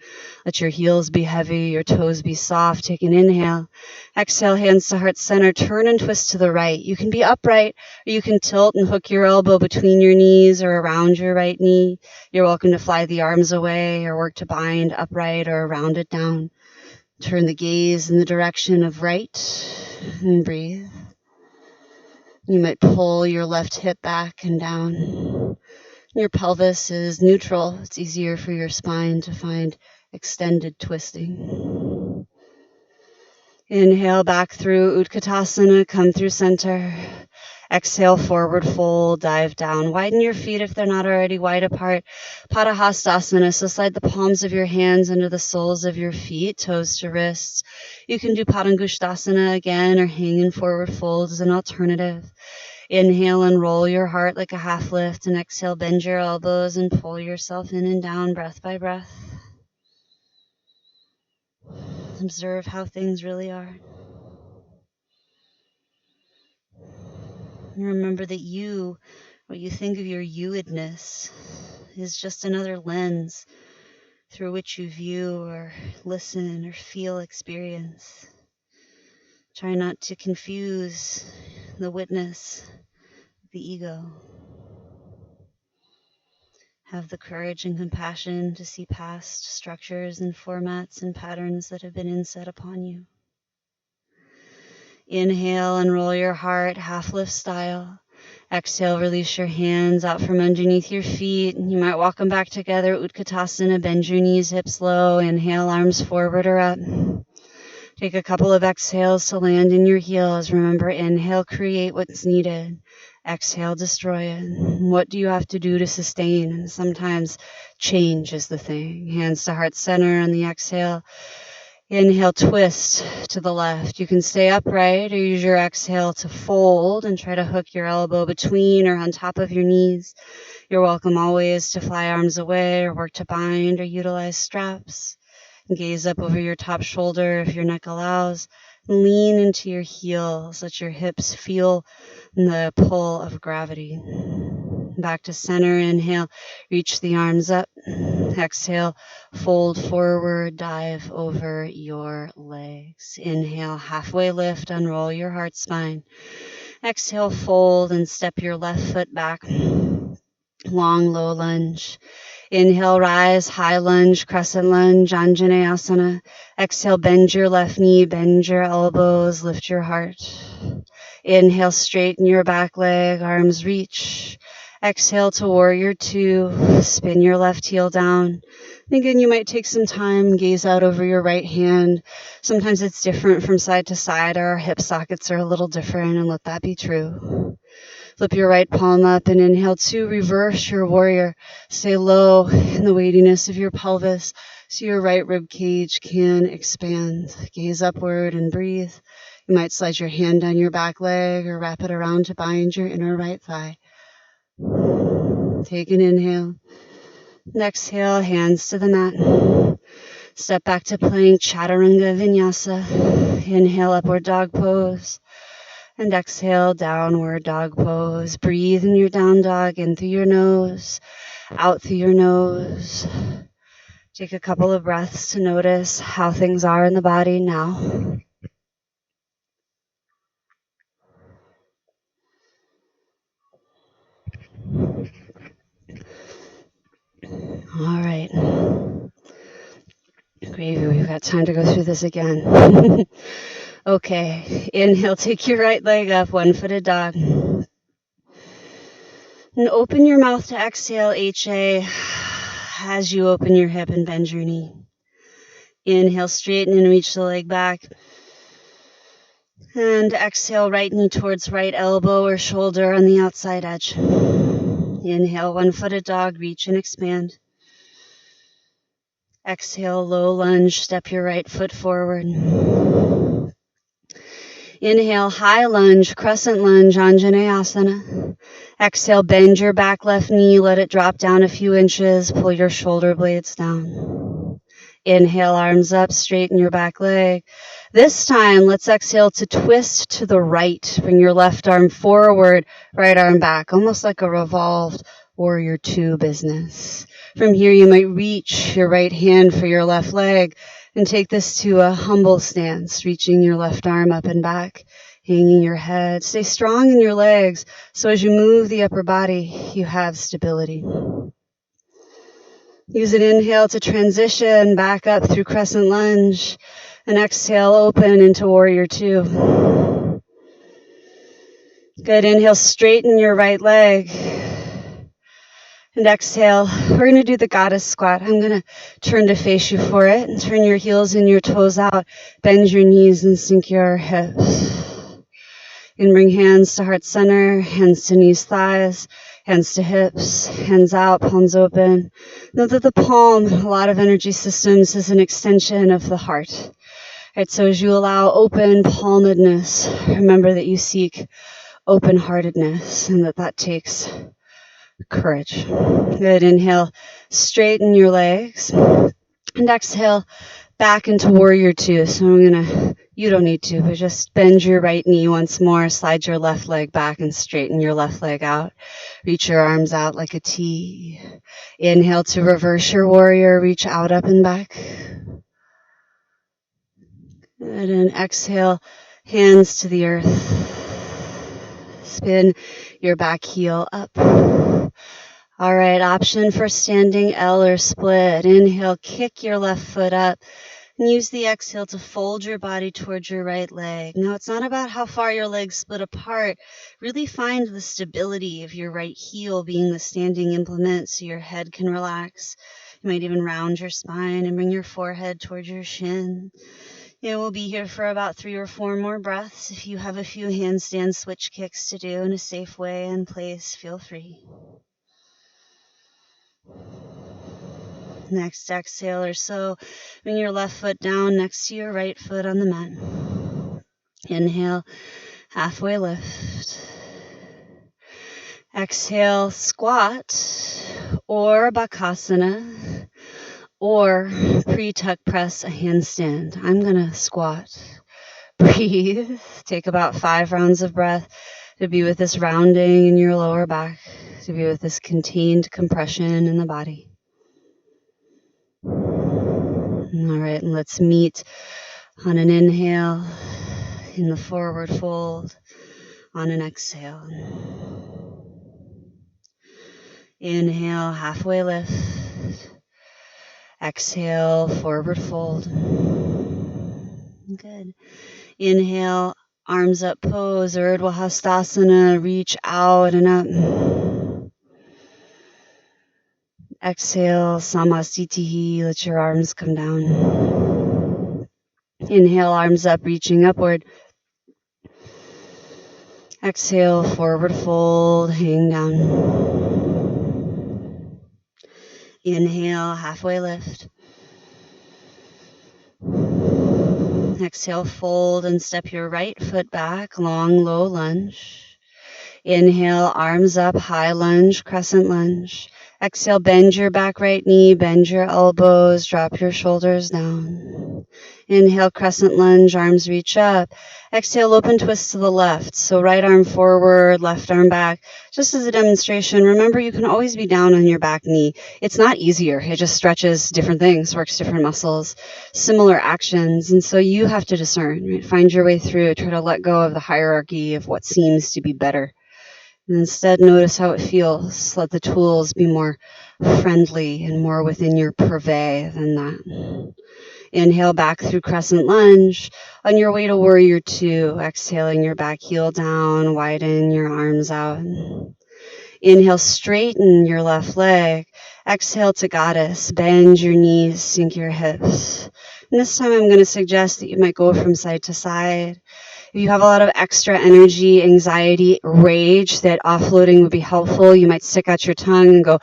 Let your heels be heavy, your toes be soft. Take an inhale. Exhale, hands to heart center. Turn and twist to the right. You can be upright, or you can tilt and hook your elbow between your knees or around your right knee. You're welcome to fly the arms away or work to bind upright or round it down. Turn the gaze in the direction of right and breathe. You might pull your left hip back and down. Your pelvis is neutral. It's easier for your spine to find extended twisting. Inhale back through Utkatasana, come through center. Exhale, forward fold, dive down. Widen your feet if they're not already wide apart. Padahastasana, so slide the palms of your hands under the soles of your feet, toes to wrists. You can do Padangusthasana again or hang in forward fold as an alternative. Inhale and roll your heart like a half lift, and exhale, bend your elbows and pull yourself in and down, breath by breath. Observe how things really are. And remember that you, what you think of your you-edness, is just another lens through which you view or listen or feel experience. Try not to confuse the witness, the ego. Have the courage and compassion to see past structures and formats and patterns that have been inset upon you. Inhale and roll your heart, half lift style. Exhale, release your hands out from underneath your feet. You might walk them back together, Utkatasana, bend your knees, hips low. Inhale, arms forward or up. Take a couple of exhales to land in your heels. Remember, inhale, create what's needed. Exhale, destroy it. What do you have to do to sustain? And sometimes change is the thing. Hands to heart center on the exhale. Inhale, twist to the left. You can stay upright or use your exhale to fold and try to hook your elbow between or on top of your knees. You're welcome always to fly arms away or work to bind or utilize straps. Gaze up over your top shoulder if your neck allows. Lean into your heels. Let your hips feel the pull of gravity. Back to center. Inhale, reach the arms up. Exhale, fold forward, dive over your legs. Inhale, halfway lift, unroll your heart spine. Exhale, fold and step your left foot back. Long, low lunge. Inhale, rise, high lunge, crescent lunge, Anjaneyasana. Exhale, bend your left knee, bend your elbows, lift your heart. Inhale, straighten your back leg, arms reach. Exhale to warrior two, spin your left heel down. And again, you might take some time, gaze out over your right hand. Sometimes it's different from side to side. Our hip sockets are a little different, and let that be true. Flip your right palm up and inhale 2, reverse your warrior. Stay low in the weightiness of your pelvis so your right rib cage can expand. Gaze upward and breathe. You might slide your hand down your back leg or wrap it around to bind your inner right thigh. Take an inhale. And exhale, hands to the mat. Step back to plank, chaturanga vinyasa. Inhale, upward dog pose. And exhale, downward dog pose. Breathe in your down dog, in through your nose, out through your nose. Take a couple of breaths to notice how things are in the body now. All right. Gravy, we've got time to go through this again. Okay, inhale, take your right leg up, one-footed dog. And open your mouth to exhale, HA, as you open your hip and bend your knee. Inhale, straighten and reach the leg back. And exhale, right knee towards right elbow or shoulder on the outside edge. Inhale, one-footed dog, reach and expand. Exhale, low lunge, step your right foot forward. Inhale, high lunge, crescent lunge, Anjaneyasana. Exhale, bend your back left knee, let it drop down a few inches, pull your shoulder blades down. Inhale, arms up, straighten your back leg. This time, let's exhale to twist to the right. Bring your left arm forward, right arm back, almost like a revolved warrior two business. From here, you might reach your right hand for your left leg and take this to a humble stance, reaching your left arm up and back, hanging your head. Stay strong in your legs, so as you move the upper body, you have stability. Use an inhale to transition back up through crescent lunge, and exhale, open into warrior two. Good, inhale, straighten your right leg. And exhale, we're going to do the goddess squat. I'm going to turn to face you for it and turn your heels and your toes out. Bend your knees and sink your hips. And bring hands to heart center, hands to knees, thighs, hands to hips, hands out, palms open. Know that the palm, a lot of energy systems, is an extension of the heart. Right, so as you allow open palmedness, remember that you seek open-heartedness and that takes courage. Good. Inhale, straighten your legs. And exhale, back into warrior two. So you don't need to, but just bend your right knee once more. Slide your left leg back and straighten your left leg out. Reach your arms out like a T. Inhale to reverse your warrior. Reach out, up and back. Good. And exhale, hands to the earth. Spin your back heel up. All right, option for standing L or split. Inhale, kick your left foot up. And use the exhale to fold your body towards your right leg. Now, it's not about how far your legs split apart. Really find the stability of your right heel being the standing implement so your head can relax. You might even round your spine and bring your forehead towards your shin. We'll be here for about 3 or 4 more breaths. If you have a few handstand switch kicks to do in a safe way and place, feel free. Next exhale or so, bring your left foot down next to your right foot on the mat. Inhale, halfway lift. Exhale, squat or bakasana or pre-tuck press a handstand. I'm going to squat. Breathe. Take about 5 rounds of breath to be with this rounding in your lower back, to be with this contained compression in the body. All right, and let's meet on an inhale in the forward fold, on an exhale. Inhale, halfway lift. Exhale, forward fold. Good. Inhale, arms up pose, Urdhva Hastasana, reach out and up. Exhale, Samasthiti, let your arms come down. Inhale, arms up, reaching upward. Exhale, forward fold, hang down. Inhale, halfway lift. Exhale, fold and step your right foot back, long, low lunge. Inhale, arms up, high lunge, crescent lunge. Exhale, bend your back right knee, bend your elbows, drop your shoulders down. Inhale, crescent lunge, arms reach up. Exhale, open twist to the left. So right arm forward, left arm back. Just as a demonstration, remember you can always be down on your back knee. It's not easier. It just stretches different things, works different muscles, similar actions. And so you have to discern, right? Find your way through, try to let go of the hierarchy of what seems to be better. And instead, notice how it feels. Let the tools be more friendly and more within your purvey than that. Inhale back through crescent lunge. On your way to warrior two, exhaling your back heel down, widen your arms out. Inhale, straighten your left leg. Exhale to goddess. Bend your knees, sink your hips. And this time I'm going to suggest that you might go from side to side. If you have a lot of extra energy, anxiety, rage, that offloading would be helpful. You might stick out your tongue and go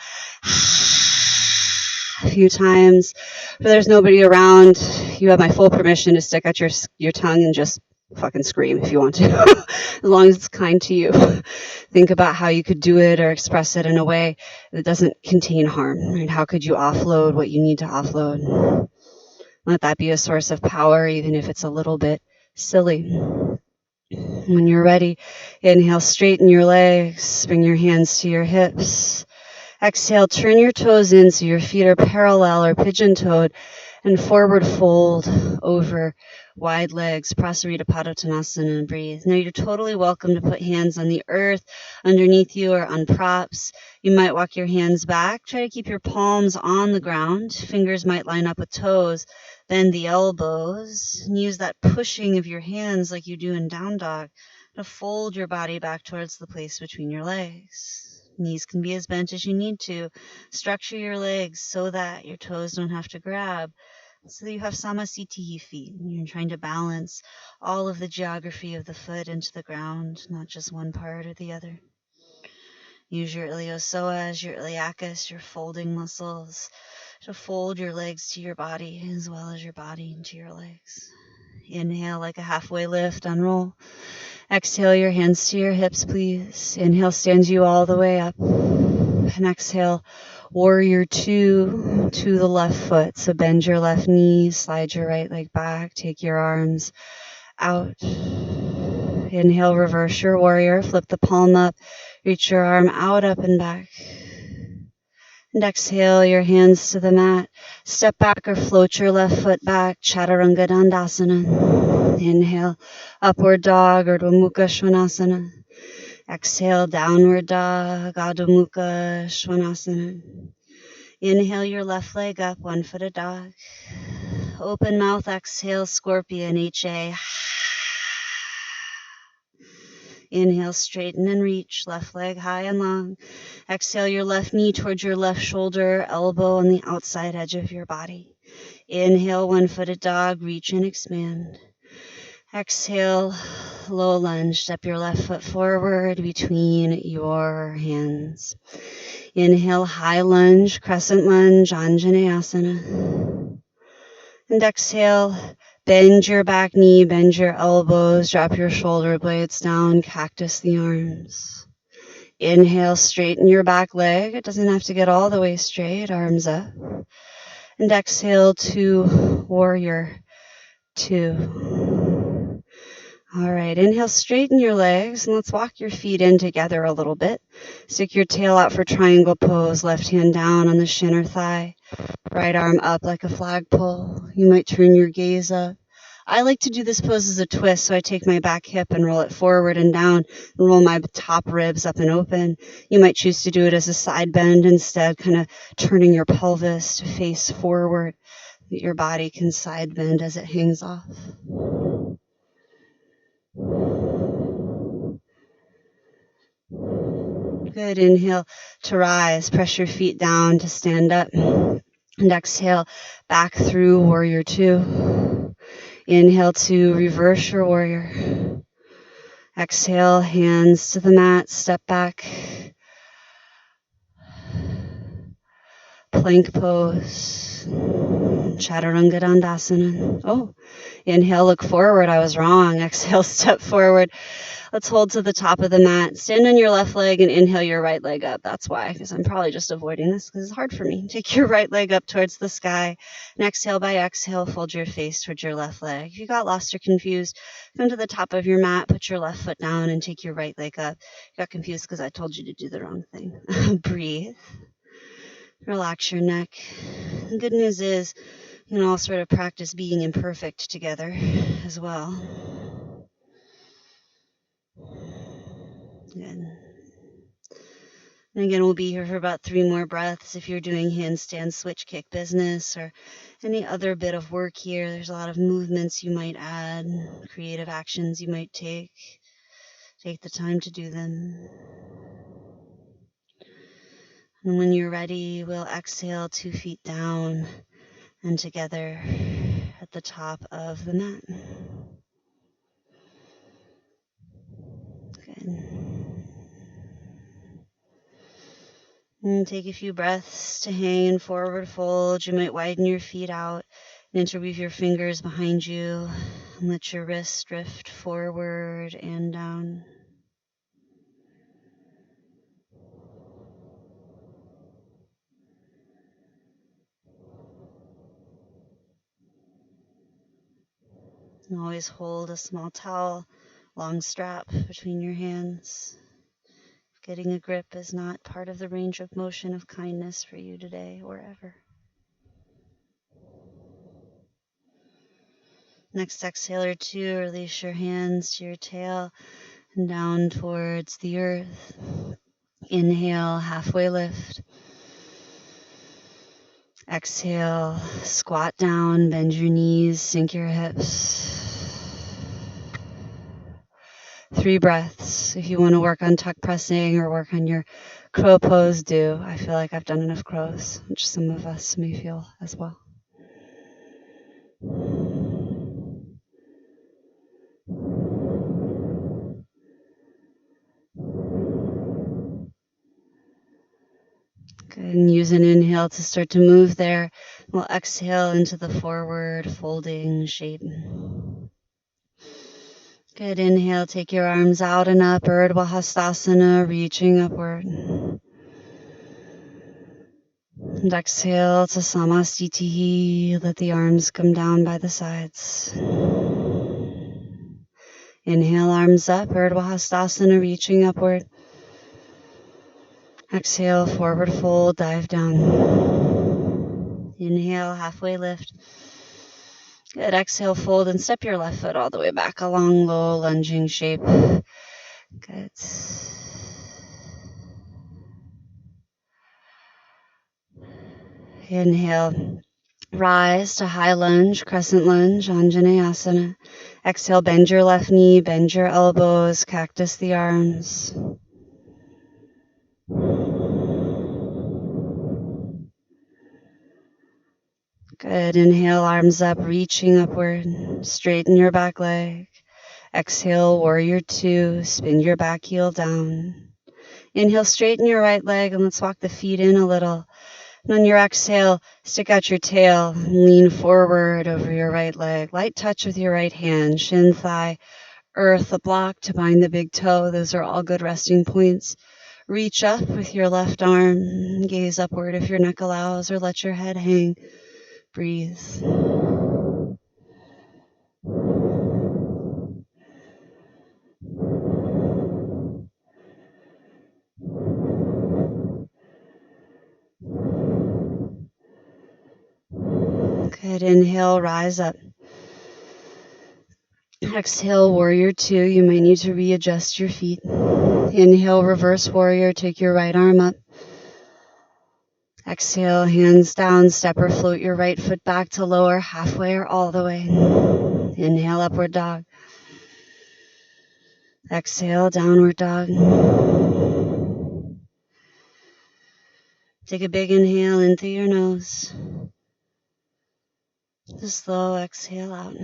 a few times. If there's nobody around, you have my full permission to stick out your tongue and just fucking scream if you want to, as long as it's kind to you. Think about how you could do it or express it in a way that doesn't contain harm. Right? How could you offload what you need to offload? Let that be a source of power, even if it's a little bit silly. When you're ready, inhale, straighten your legs, bring your hands to your hips. Exhale, turn your toes in so your feet are parallel or pigeon-toed, and forward fold over wide legs, Prasarita Padottanasana, and breathe. Now you're totally welcome to put hands on the earth underneath you or on props. You might walk your hands back. Try to keep your palms on the ground. Fingers might line up with toes. Bend the elbows and use that pushing of your hands like you do in down dog to fold your body back towards the place between your legs. Knees can be as bent as you need to. Structure your legs so that your toes don't have to grab, so that you have samasthiti feet. You're trying to balance all of the geography of the foot into the ground, not just one part or the other. Use your iliopsoas, your iliacus, your folding muscles to fold your legs to your body as well as your body into your legs. Inhale like a halfway lift, unroll. Exhale your hands to your hips, please. Inhale stands you all the way up. And exhale, warrior two to the left foot. So bend your left knee, slide your right leg back, take your arms out. Inhale, reverse your warrior, flip the palm up, reach your arm out, up and back. And exhale your hands to the mat. Step back or float your left foot back, Chaturanga Dandasana. Inhale, upward dog or Urdhva Mukha Svanasana. Exhale, downward dog, Adho Mukha Svanasana. Inhale your left leg up, 1 foot a dog. Open mouth, exhale, scorpion, HA. Inhale, straighten and reach, left leg high and long. Exhale your left knee towards your left shoulder, elbow on the outside edge of your body. Inhale, 1 foot a dog, reach and expand. Exhale, low lunge, step your left foot forward between your hands. Inhale, high lunge, crescent lunge, Anjaneyasana. And exhale, bend your back knee, bend your elbows, drop your shoulder blades down, cactus the arms. Inhale, straighten your back leg. It doesn't have to get all the way straight, arms up. And exhale to warrior two. All right, inhale, straighten your legs, and let's walk your feet in together a little bit. Stick your tail out for triangle pose, left hand down on the shin or thigh, right arm up like a flagpole. You might turn your gaze up. I like to do this pose as a twist, so I take my back hip and roll it forward and down, and roll my top ribs up and open. You might choose to do it as a side bend instead, kind of turning your pelvis to face forward, that your body can side bend as it hangs off. Good. Inhale to rise. Press your feet down to stand up. And exhale back through warrior two. Inhale to reverse your warrior. Exhale, hands to the mat, step back. Plank pose. Chaturanga Dandasana. Oh, inhale, look forward. I was wrong. Exhale, step forward. Let's hold to the top of the mat. Stand on your left leg and inhale your right leg up. That's why, because I'm probably just avoiding this because it's hard for me. Take your right leg up towards the sky. And exhale by exhale, fold your face towards your left leg. If you got lost or confused, come to the top of your mat, put your left foot down, and take your right leg up. You got confused because I told you to do the wrong thing. Breathe. Relax your neck. The good news is you can all sort of practice being imperfect together as well. Good. And again, we'll be here for about 3 more breaths. If you're doing handstand switch kick business or any other bit of work here, there's a lot of movements you might add, creative actions you might take. Take the time to do them. And when you're ready, we'll exhale 2 feet down and together at the top of the mat. Good. And take a few breaths to hang in forward fold. You might widen your feet out and interweave your fingers behind you and let your wrists drift forward and down. And always hold a small towel, long strap between your hands. Getting a grip is not part of the range of motion of kindness for you today or ever. Next exhale or 2, release your hands to your tail and down towards the earth. Inhale, halfway lift. Exhale, squat down, bend your knees, sink your hips. 3 breaths. If you want to work on tuck pressing or work on your crow pose, do. I feel like I've done enough crows, which some of us may feel as well. Good, and use an inhale to start to move there. We'll exhale into the forward folding shape. Good, inhale, take your arms out and up, Urdhva Hastasana, reaching upward. And exhale to Samastitihi, let the arms come down by the sides. Inhale, arms up, Urdhva Hastasana, reaching upward. Exhale, forward fold, dive down. Inhale, halfway lift. Good, exhale, fold and step your left foot all the way back, a long, low, lunging shape. Good. Inhale, rise to high lunge, crescent lunge, Anjaneyasana. Exhale, bend your left knee, bend your elbows, cactus the arms. Good. Inhale, arms up, reaching upward. Straighten your back leg. Exhale, warrior 2. Spin your back heel down. Inhale, straighten your right leg, and let's walk the feet in a little. And on your exhale, stick out your tail. Lean forward over your right leg. Light touch with your right hand. Shin, thigh, earth, a block to bind the big toe. Those are all good resting points. Reach up with your left arm. Gaze upward if your neck allows, or let your head hang. Breathe. Good. Inhale, rise up. Exhale, warrior 2. You might need to readjust your feet. Inhale, reverse warrior. Take your right arm up. Exhale, hands down. Step or float your right foot back to lower, halfway or all the way. Inhale, upward dog. Exhale, downward dog. Take a big inhale in through your nose. Just slow exhale out.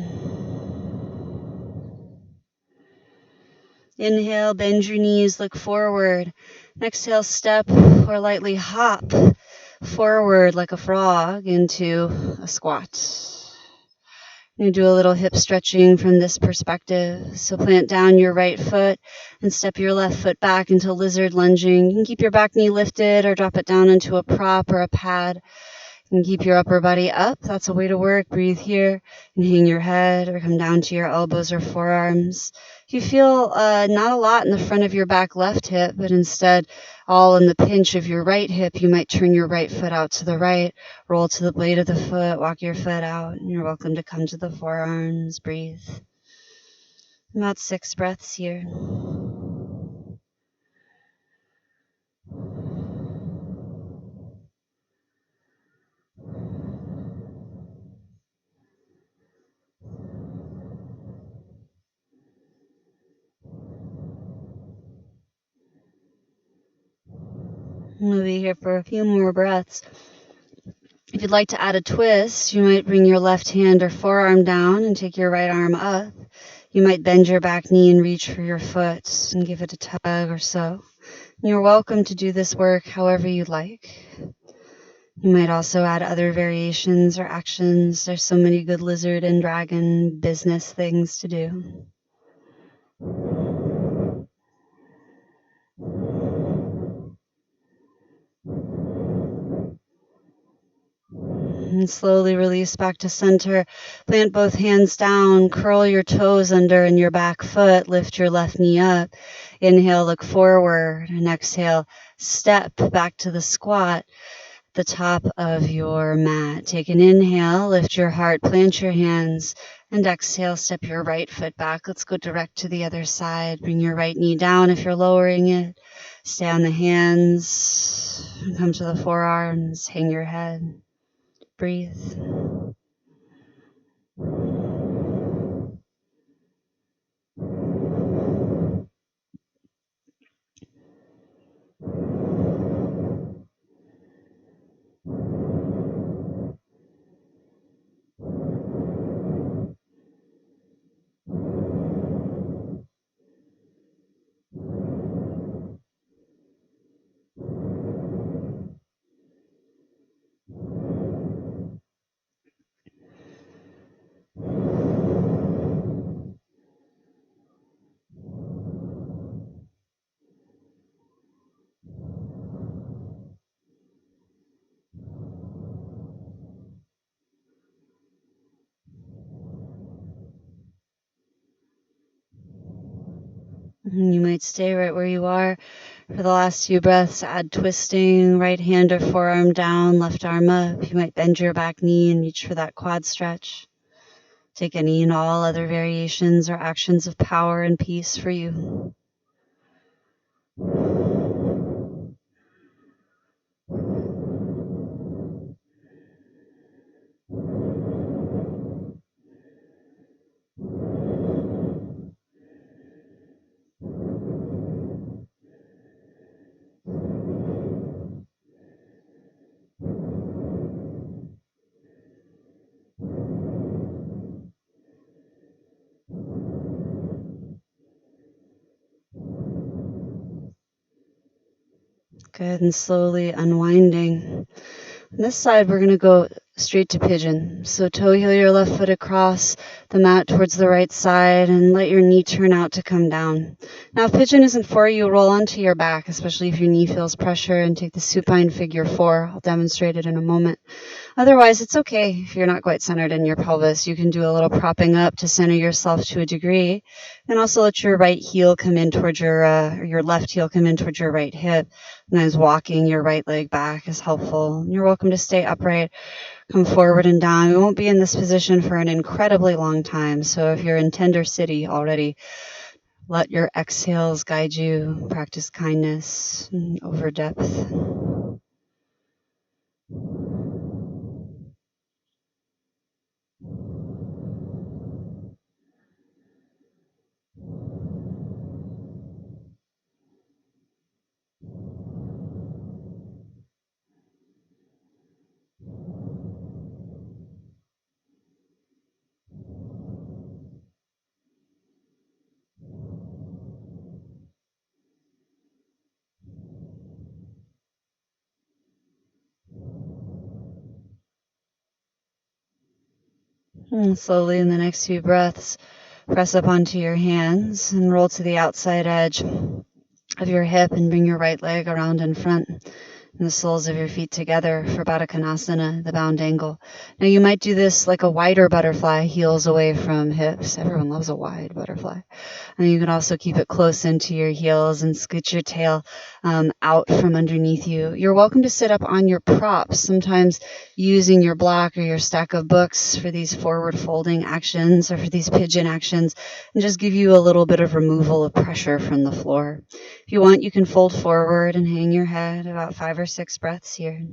Inhale, bend your knees, look forward. Exhale, step or lightly hop forward like a frog into a squat. You do a little hip stretching from this perspective. So plant down your right foot and step your left foot back into lizard lunging. You can keep your back knee lifted or drop it down into a prop or a pad. You can keep your upper body up. That's a way to work. Breathe here and hang your head or come down to your elbows or forearms. If you feel not a lot in the front of your back left hip, but instead all in the pinch of your right hip, you might turn your right foot out to the right, roll to the blade of the foot, walk your foot out, and you're welcome to come to the forearms. Breathe. About 6 breaths here. We'll be here for a few more breaths. If you'd like to add a twist, you might bring your left hand or forearm down and take your right arm up. You might bend your back knee and reach for your foot and give it a tug or so. You're welcome to do this work however you'd like. You might also add other variations or actions. There's so many good lizard and dragon business things to do. And slowly release back to center. Plant both hands down, curl your toes under in your back foot, lift your left knee up. Inhale, look forward, and exhale, step back to the squat, the top of your mat. Take an inhale, lift your heart, plant your hands, and exhale, step your right foot back. Let's go direct to the other side. Bring your right knee down if you're lowering it. Stay on the hands, come to the forearms, hang your head. Breathe. You might stay right where you are for the last few breaths. Add twisting, right hand or forearm down, left arm up. You might bend your back knee and reach for that quad stretch. Take any and all other variations or actions of power and peace for you. Good, and slowly unwinding. On this side, we're going to go straight to pigeon. So toe heel your left foot across the mat towards the right side and let your knee turn out to come down. Now, if pigeon isn't for you, roll onto your back, especially if your knee feels pressure, and take the supine figure 4. I'll demonstrate it in a moment. Otherwise, it's okay if you're not quite centered in your pelvis. You can do a little propping up to center yourself to a degree, and also let your right heel come in towards your left heel come in towards your right hip. And as walking your right leg back is helpful. You're welcome to stay upright, come forward and down. We won't be in this position for an incredibly long time, so if you're in tender city already, let your exhales guide you. Practice kindness over depth. And slowly in the next few breaths, press up onto your hands and roll to the outside edge of your hip and bring your right leg around in front and the soles of your feet together for Baddha Konasana, the bound angle. Now you might do this like a wider butterfly, heels away from hips. Everyone loves a wide butterfly. And you can also keep it close into your heels and scoot your tail out from underneath you. You're welcome to sit up on your props, sometimes using your block or your stack of books for these forward folding actions or for these pigeon actions, and just give you a little bit of removal of pressure from the floor. If you want, you can fold forward and hang your head about 5 or 6 breaths here.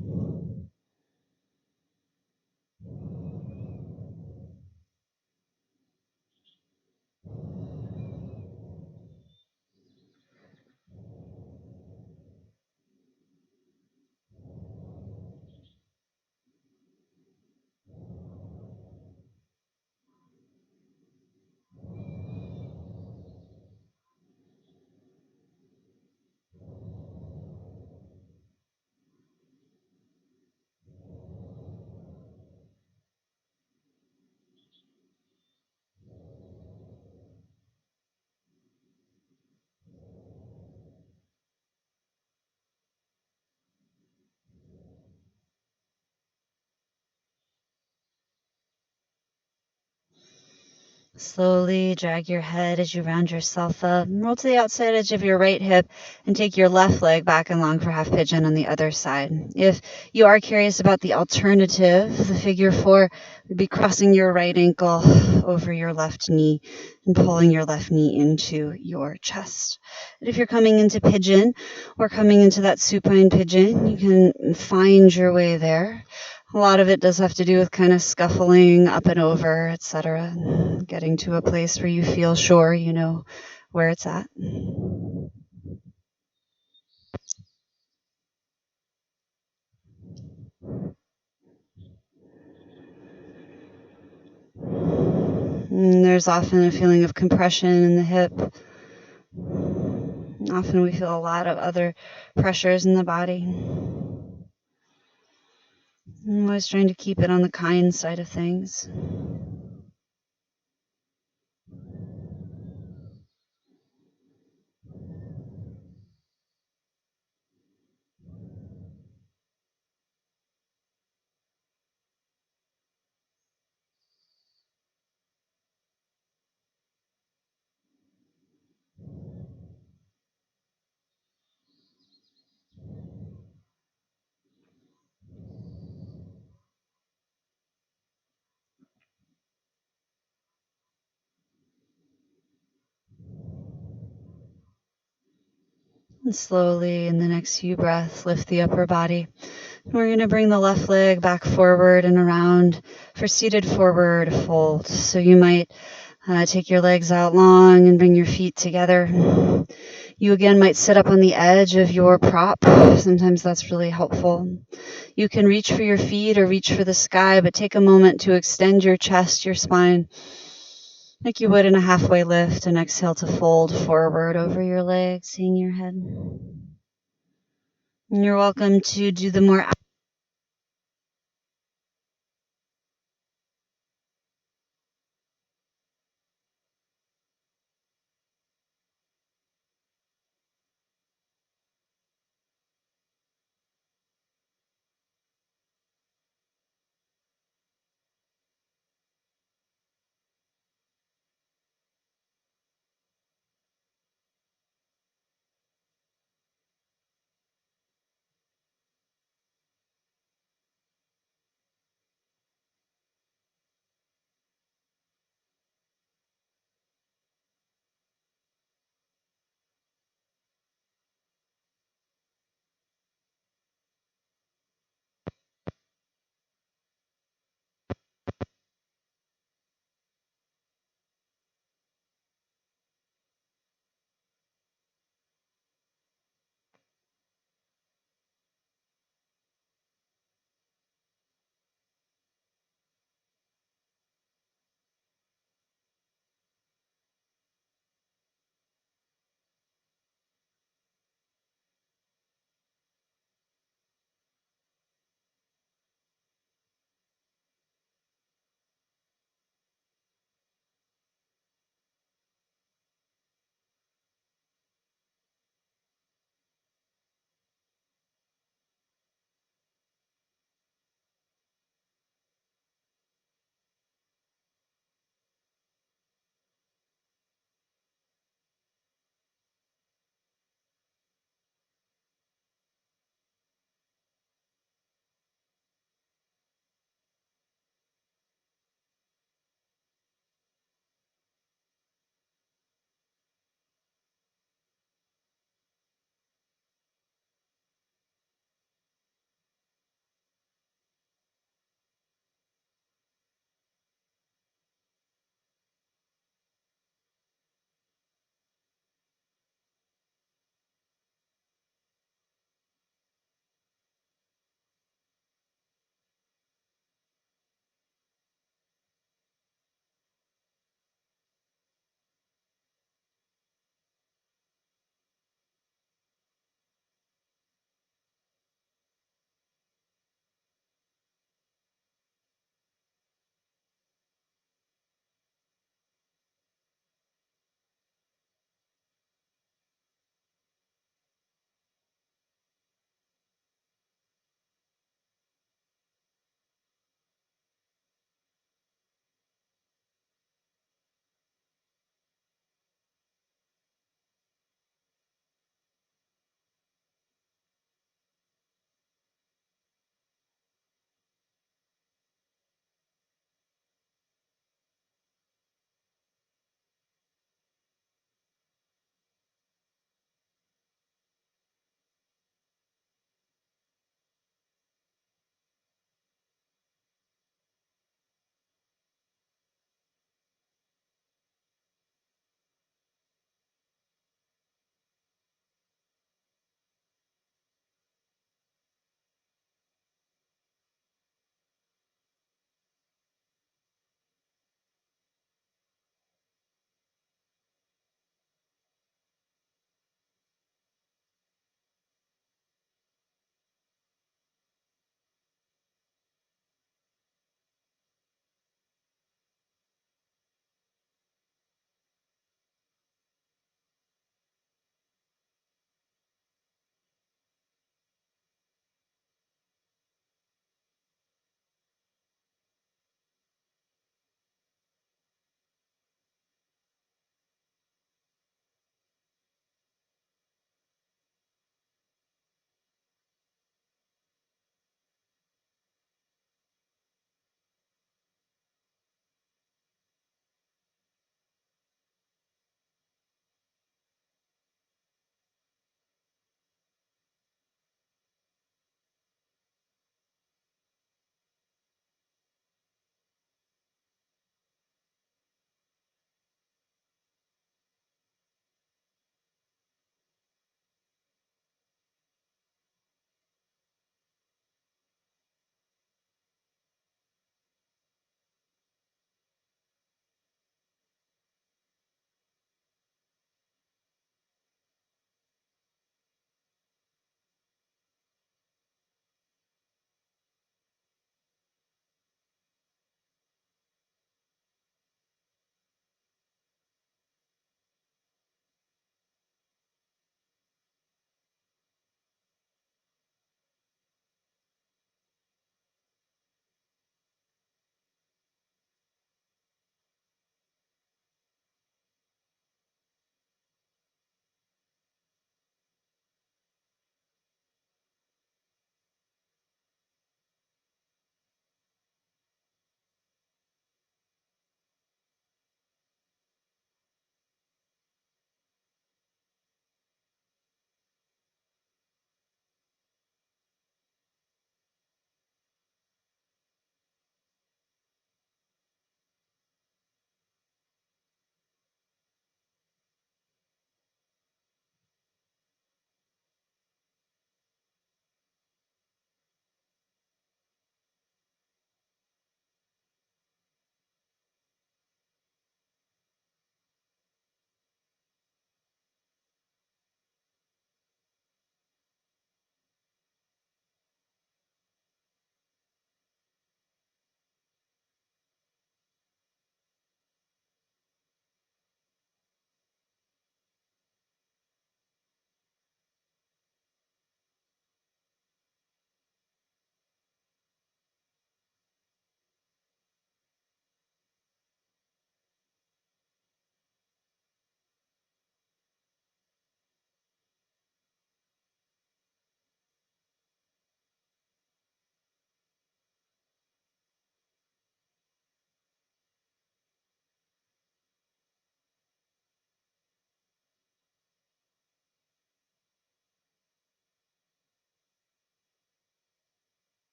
Slowly drag your head as you round yourself up. Roll to the outside edge of your right hip and take your left leg back and long for half pigeon on the other side. If you are curious about the alternative, the figure 4 would be crossing your right ankle over your left knee and pulling your left knee into your chest. And if you're coming into pigeon or coming into that supine pigeon, you can find your way there. A lot of it does have to do with kind of scuffling up and over, etc. Getting to a place where you feel sure you know where it's at. And there's often a feeling of compression in the hip. Often we feel a lot of other pressures in the body. I'm always trying to keep it on the kind side of things. And slowly, in the next few breaths, lift the upper body. We're going to bring the left leg back forward and around for seated forward fold. So you might take your legs out long and bring your feet together. You again might sit up on the edge of your prop. Sometimes that's really helpful. You can reach for your feet or reach for the sky, but take a moment to extend your chest, your spine, like you would in a halfway lift, and exhale to fold forward over your legs, seeing your head. And you're welcome to do the more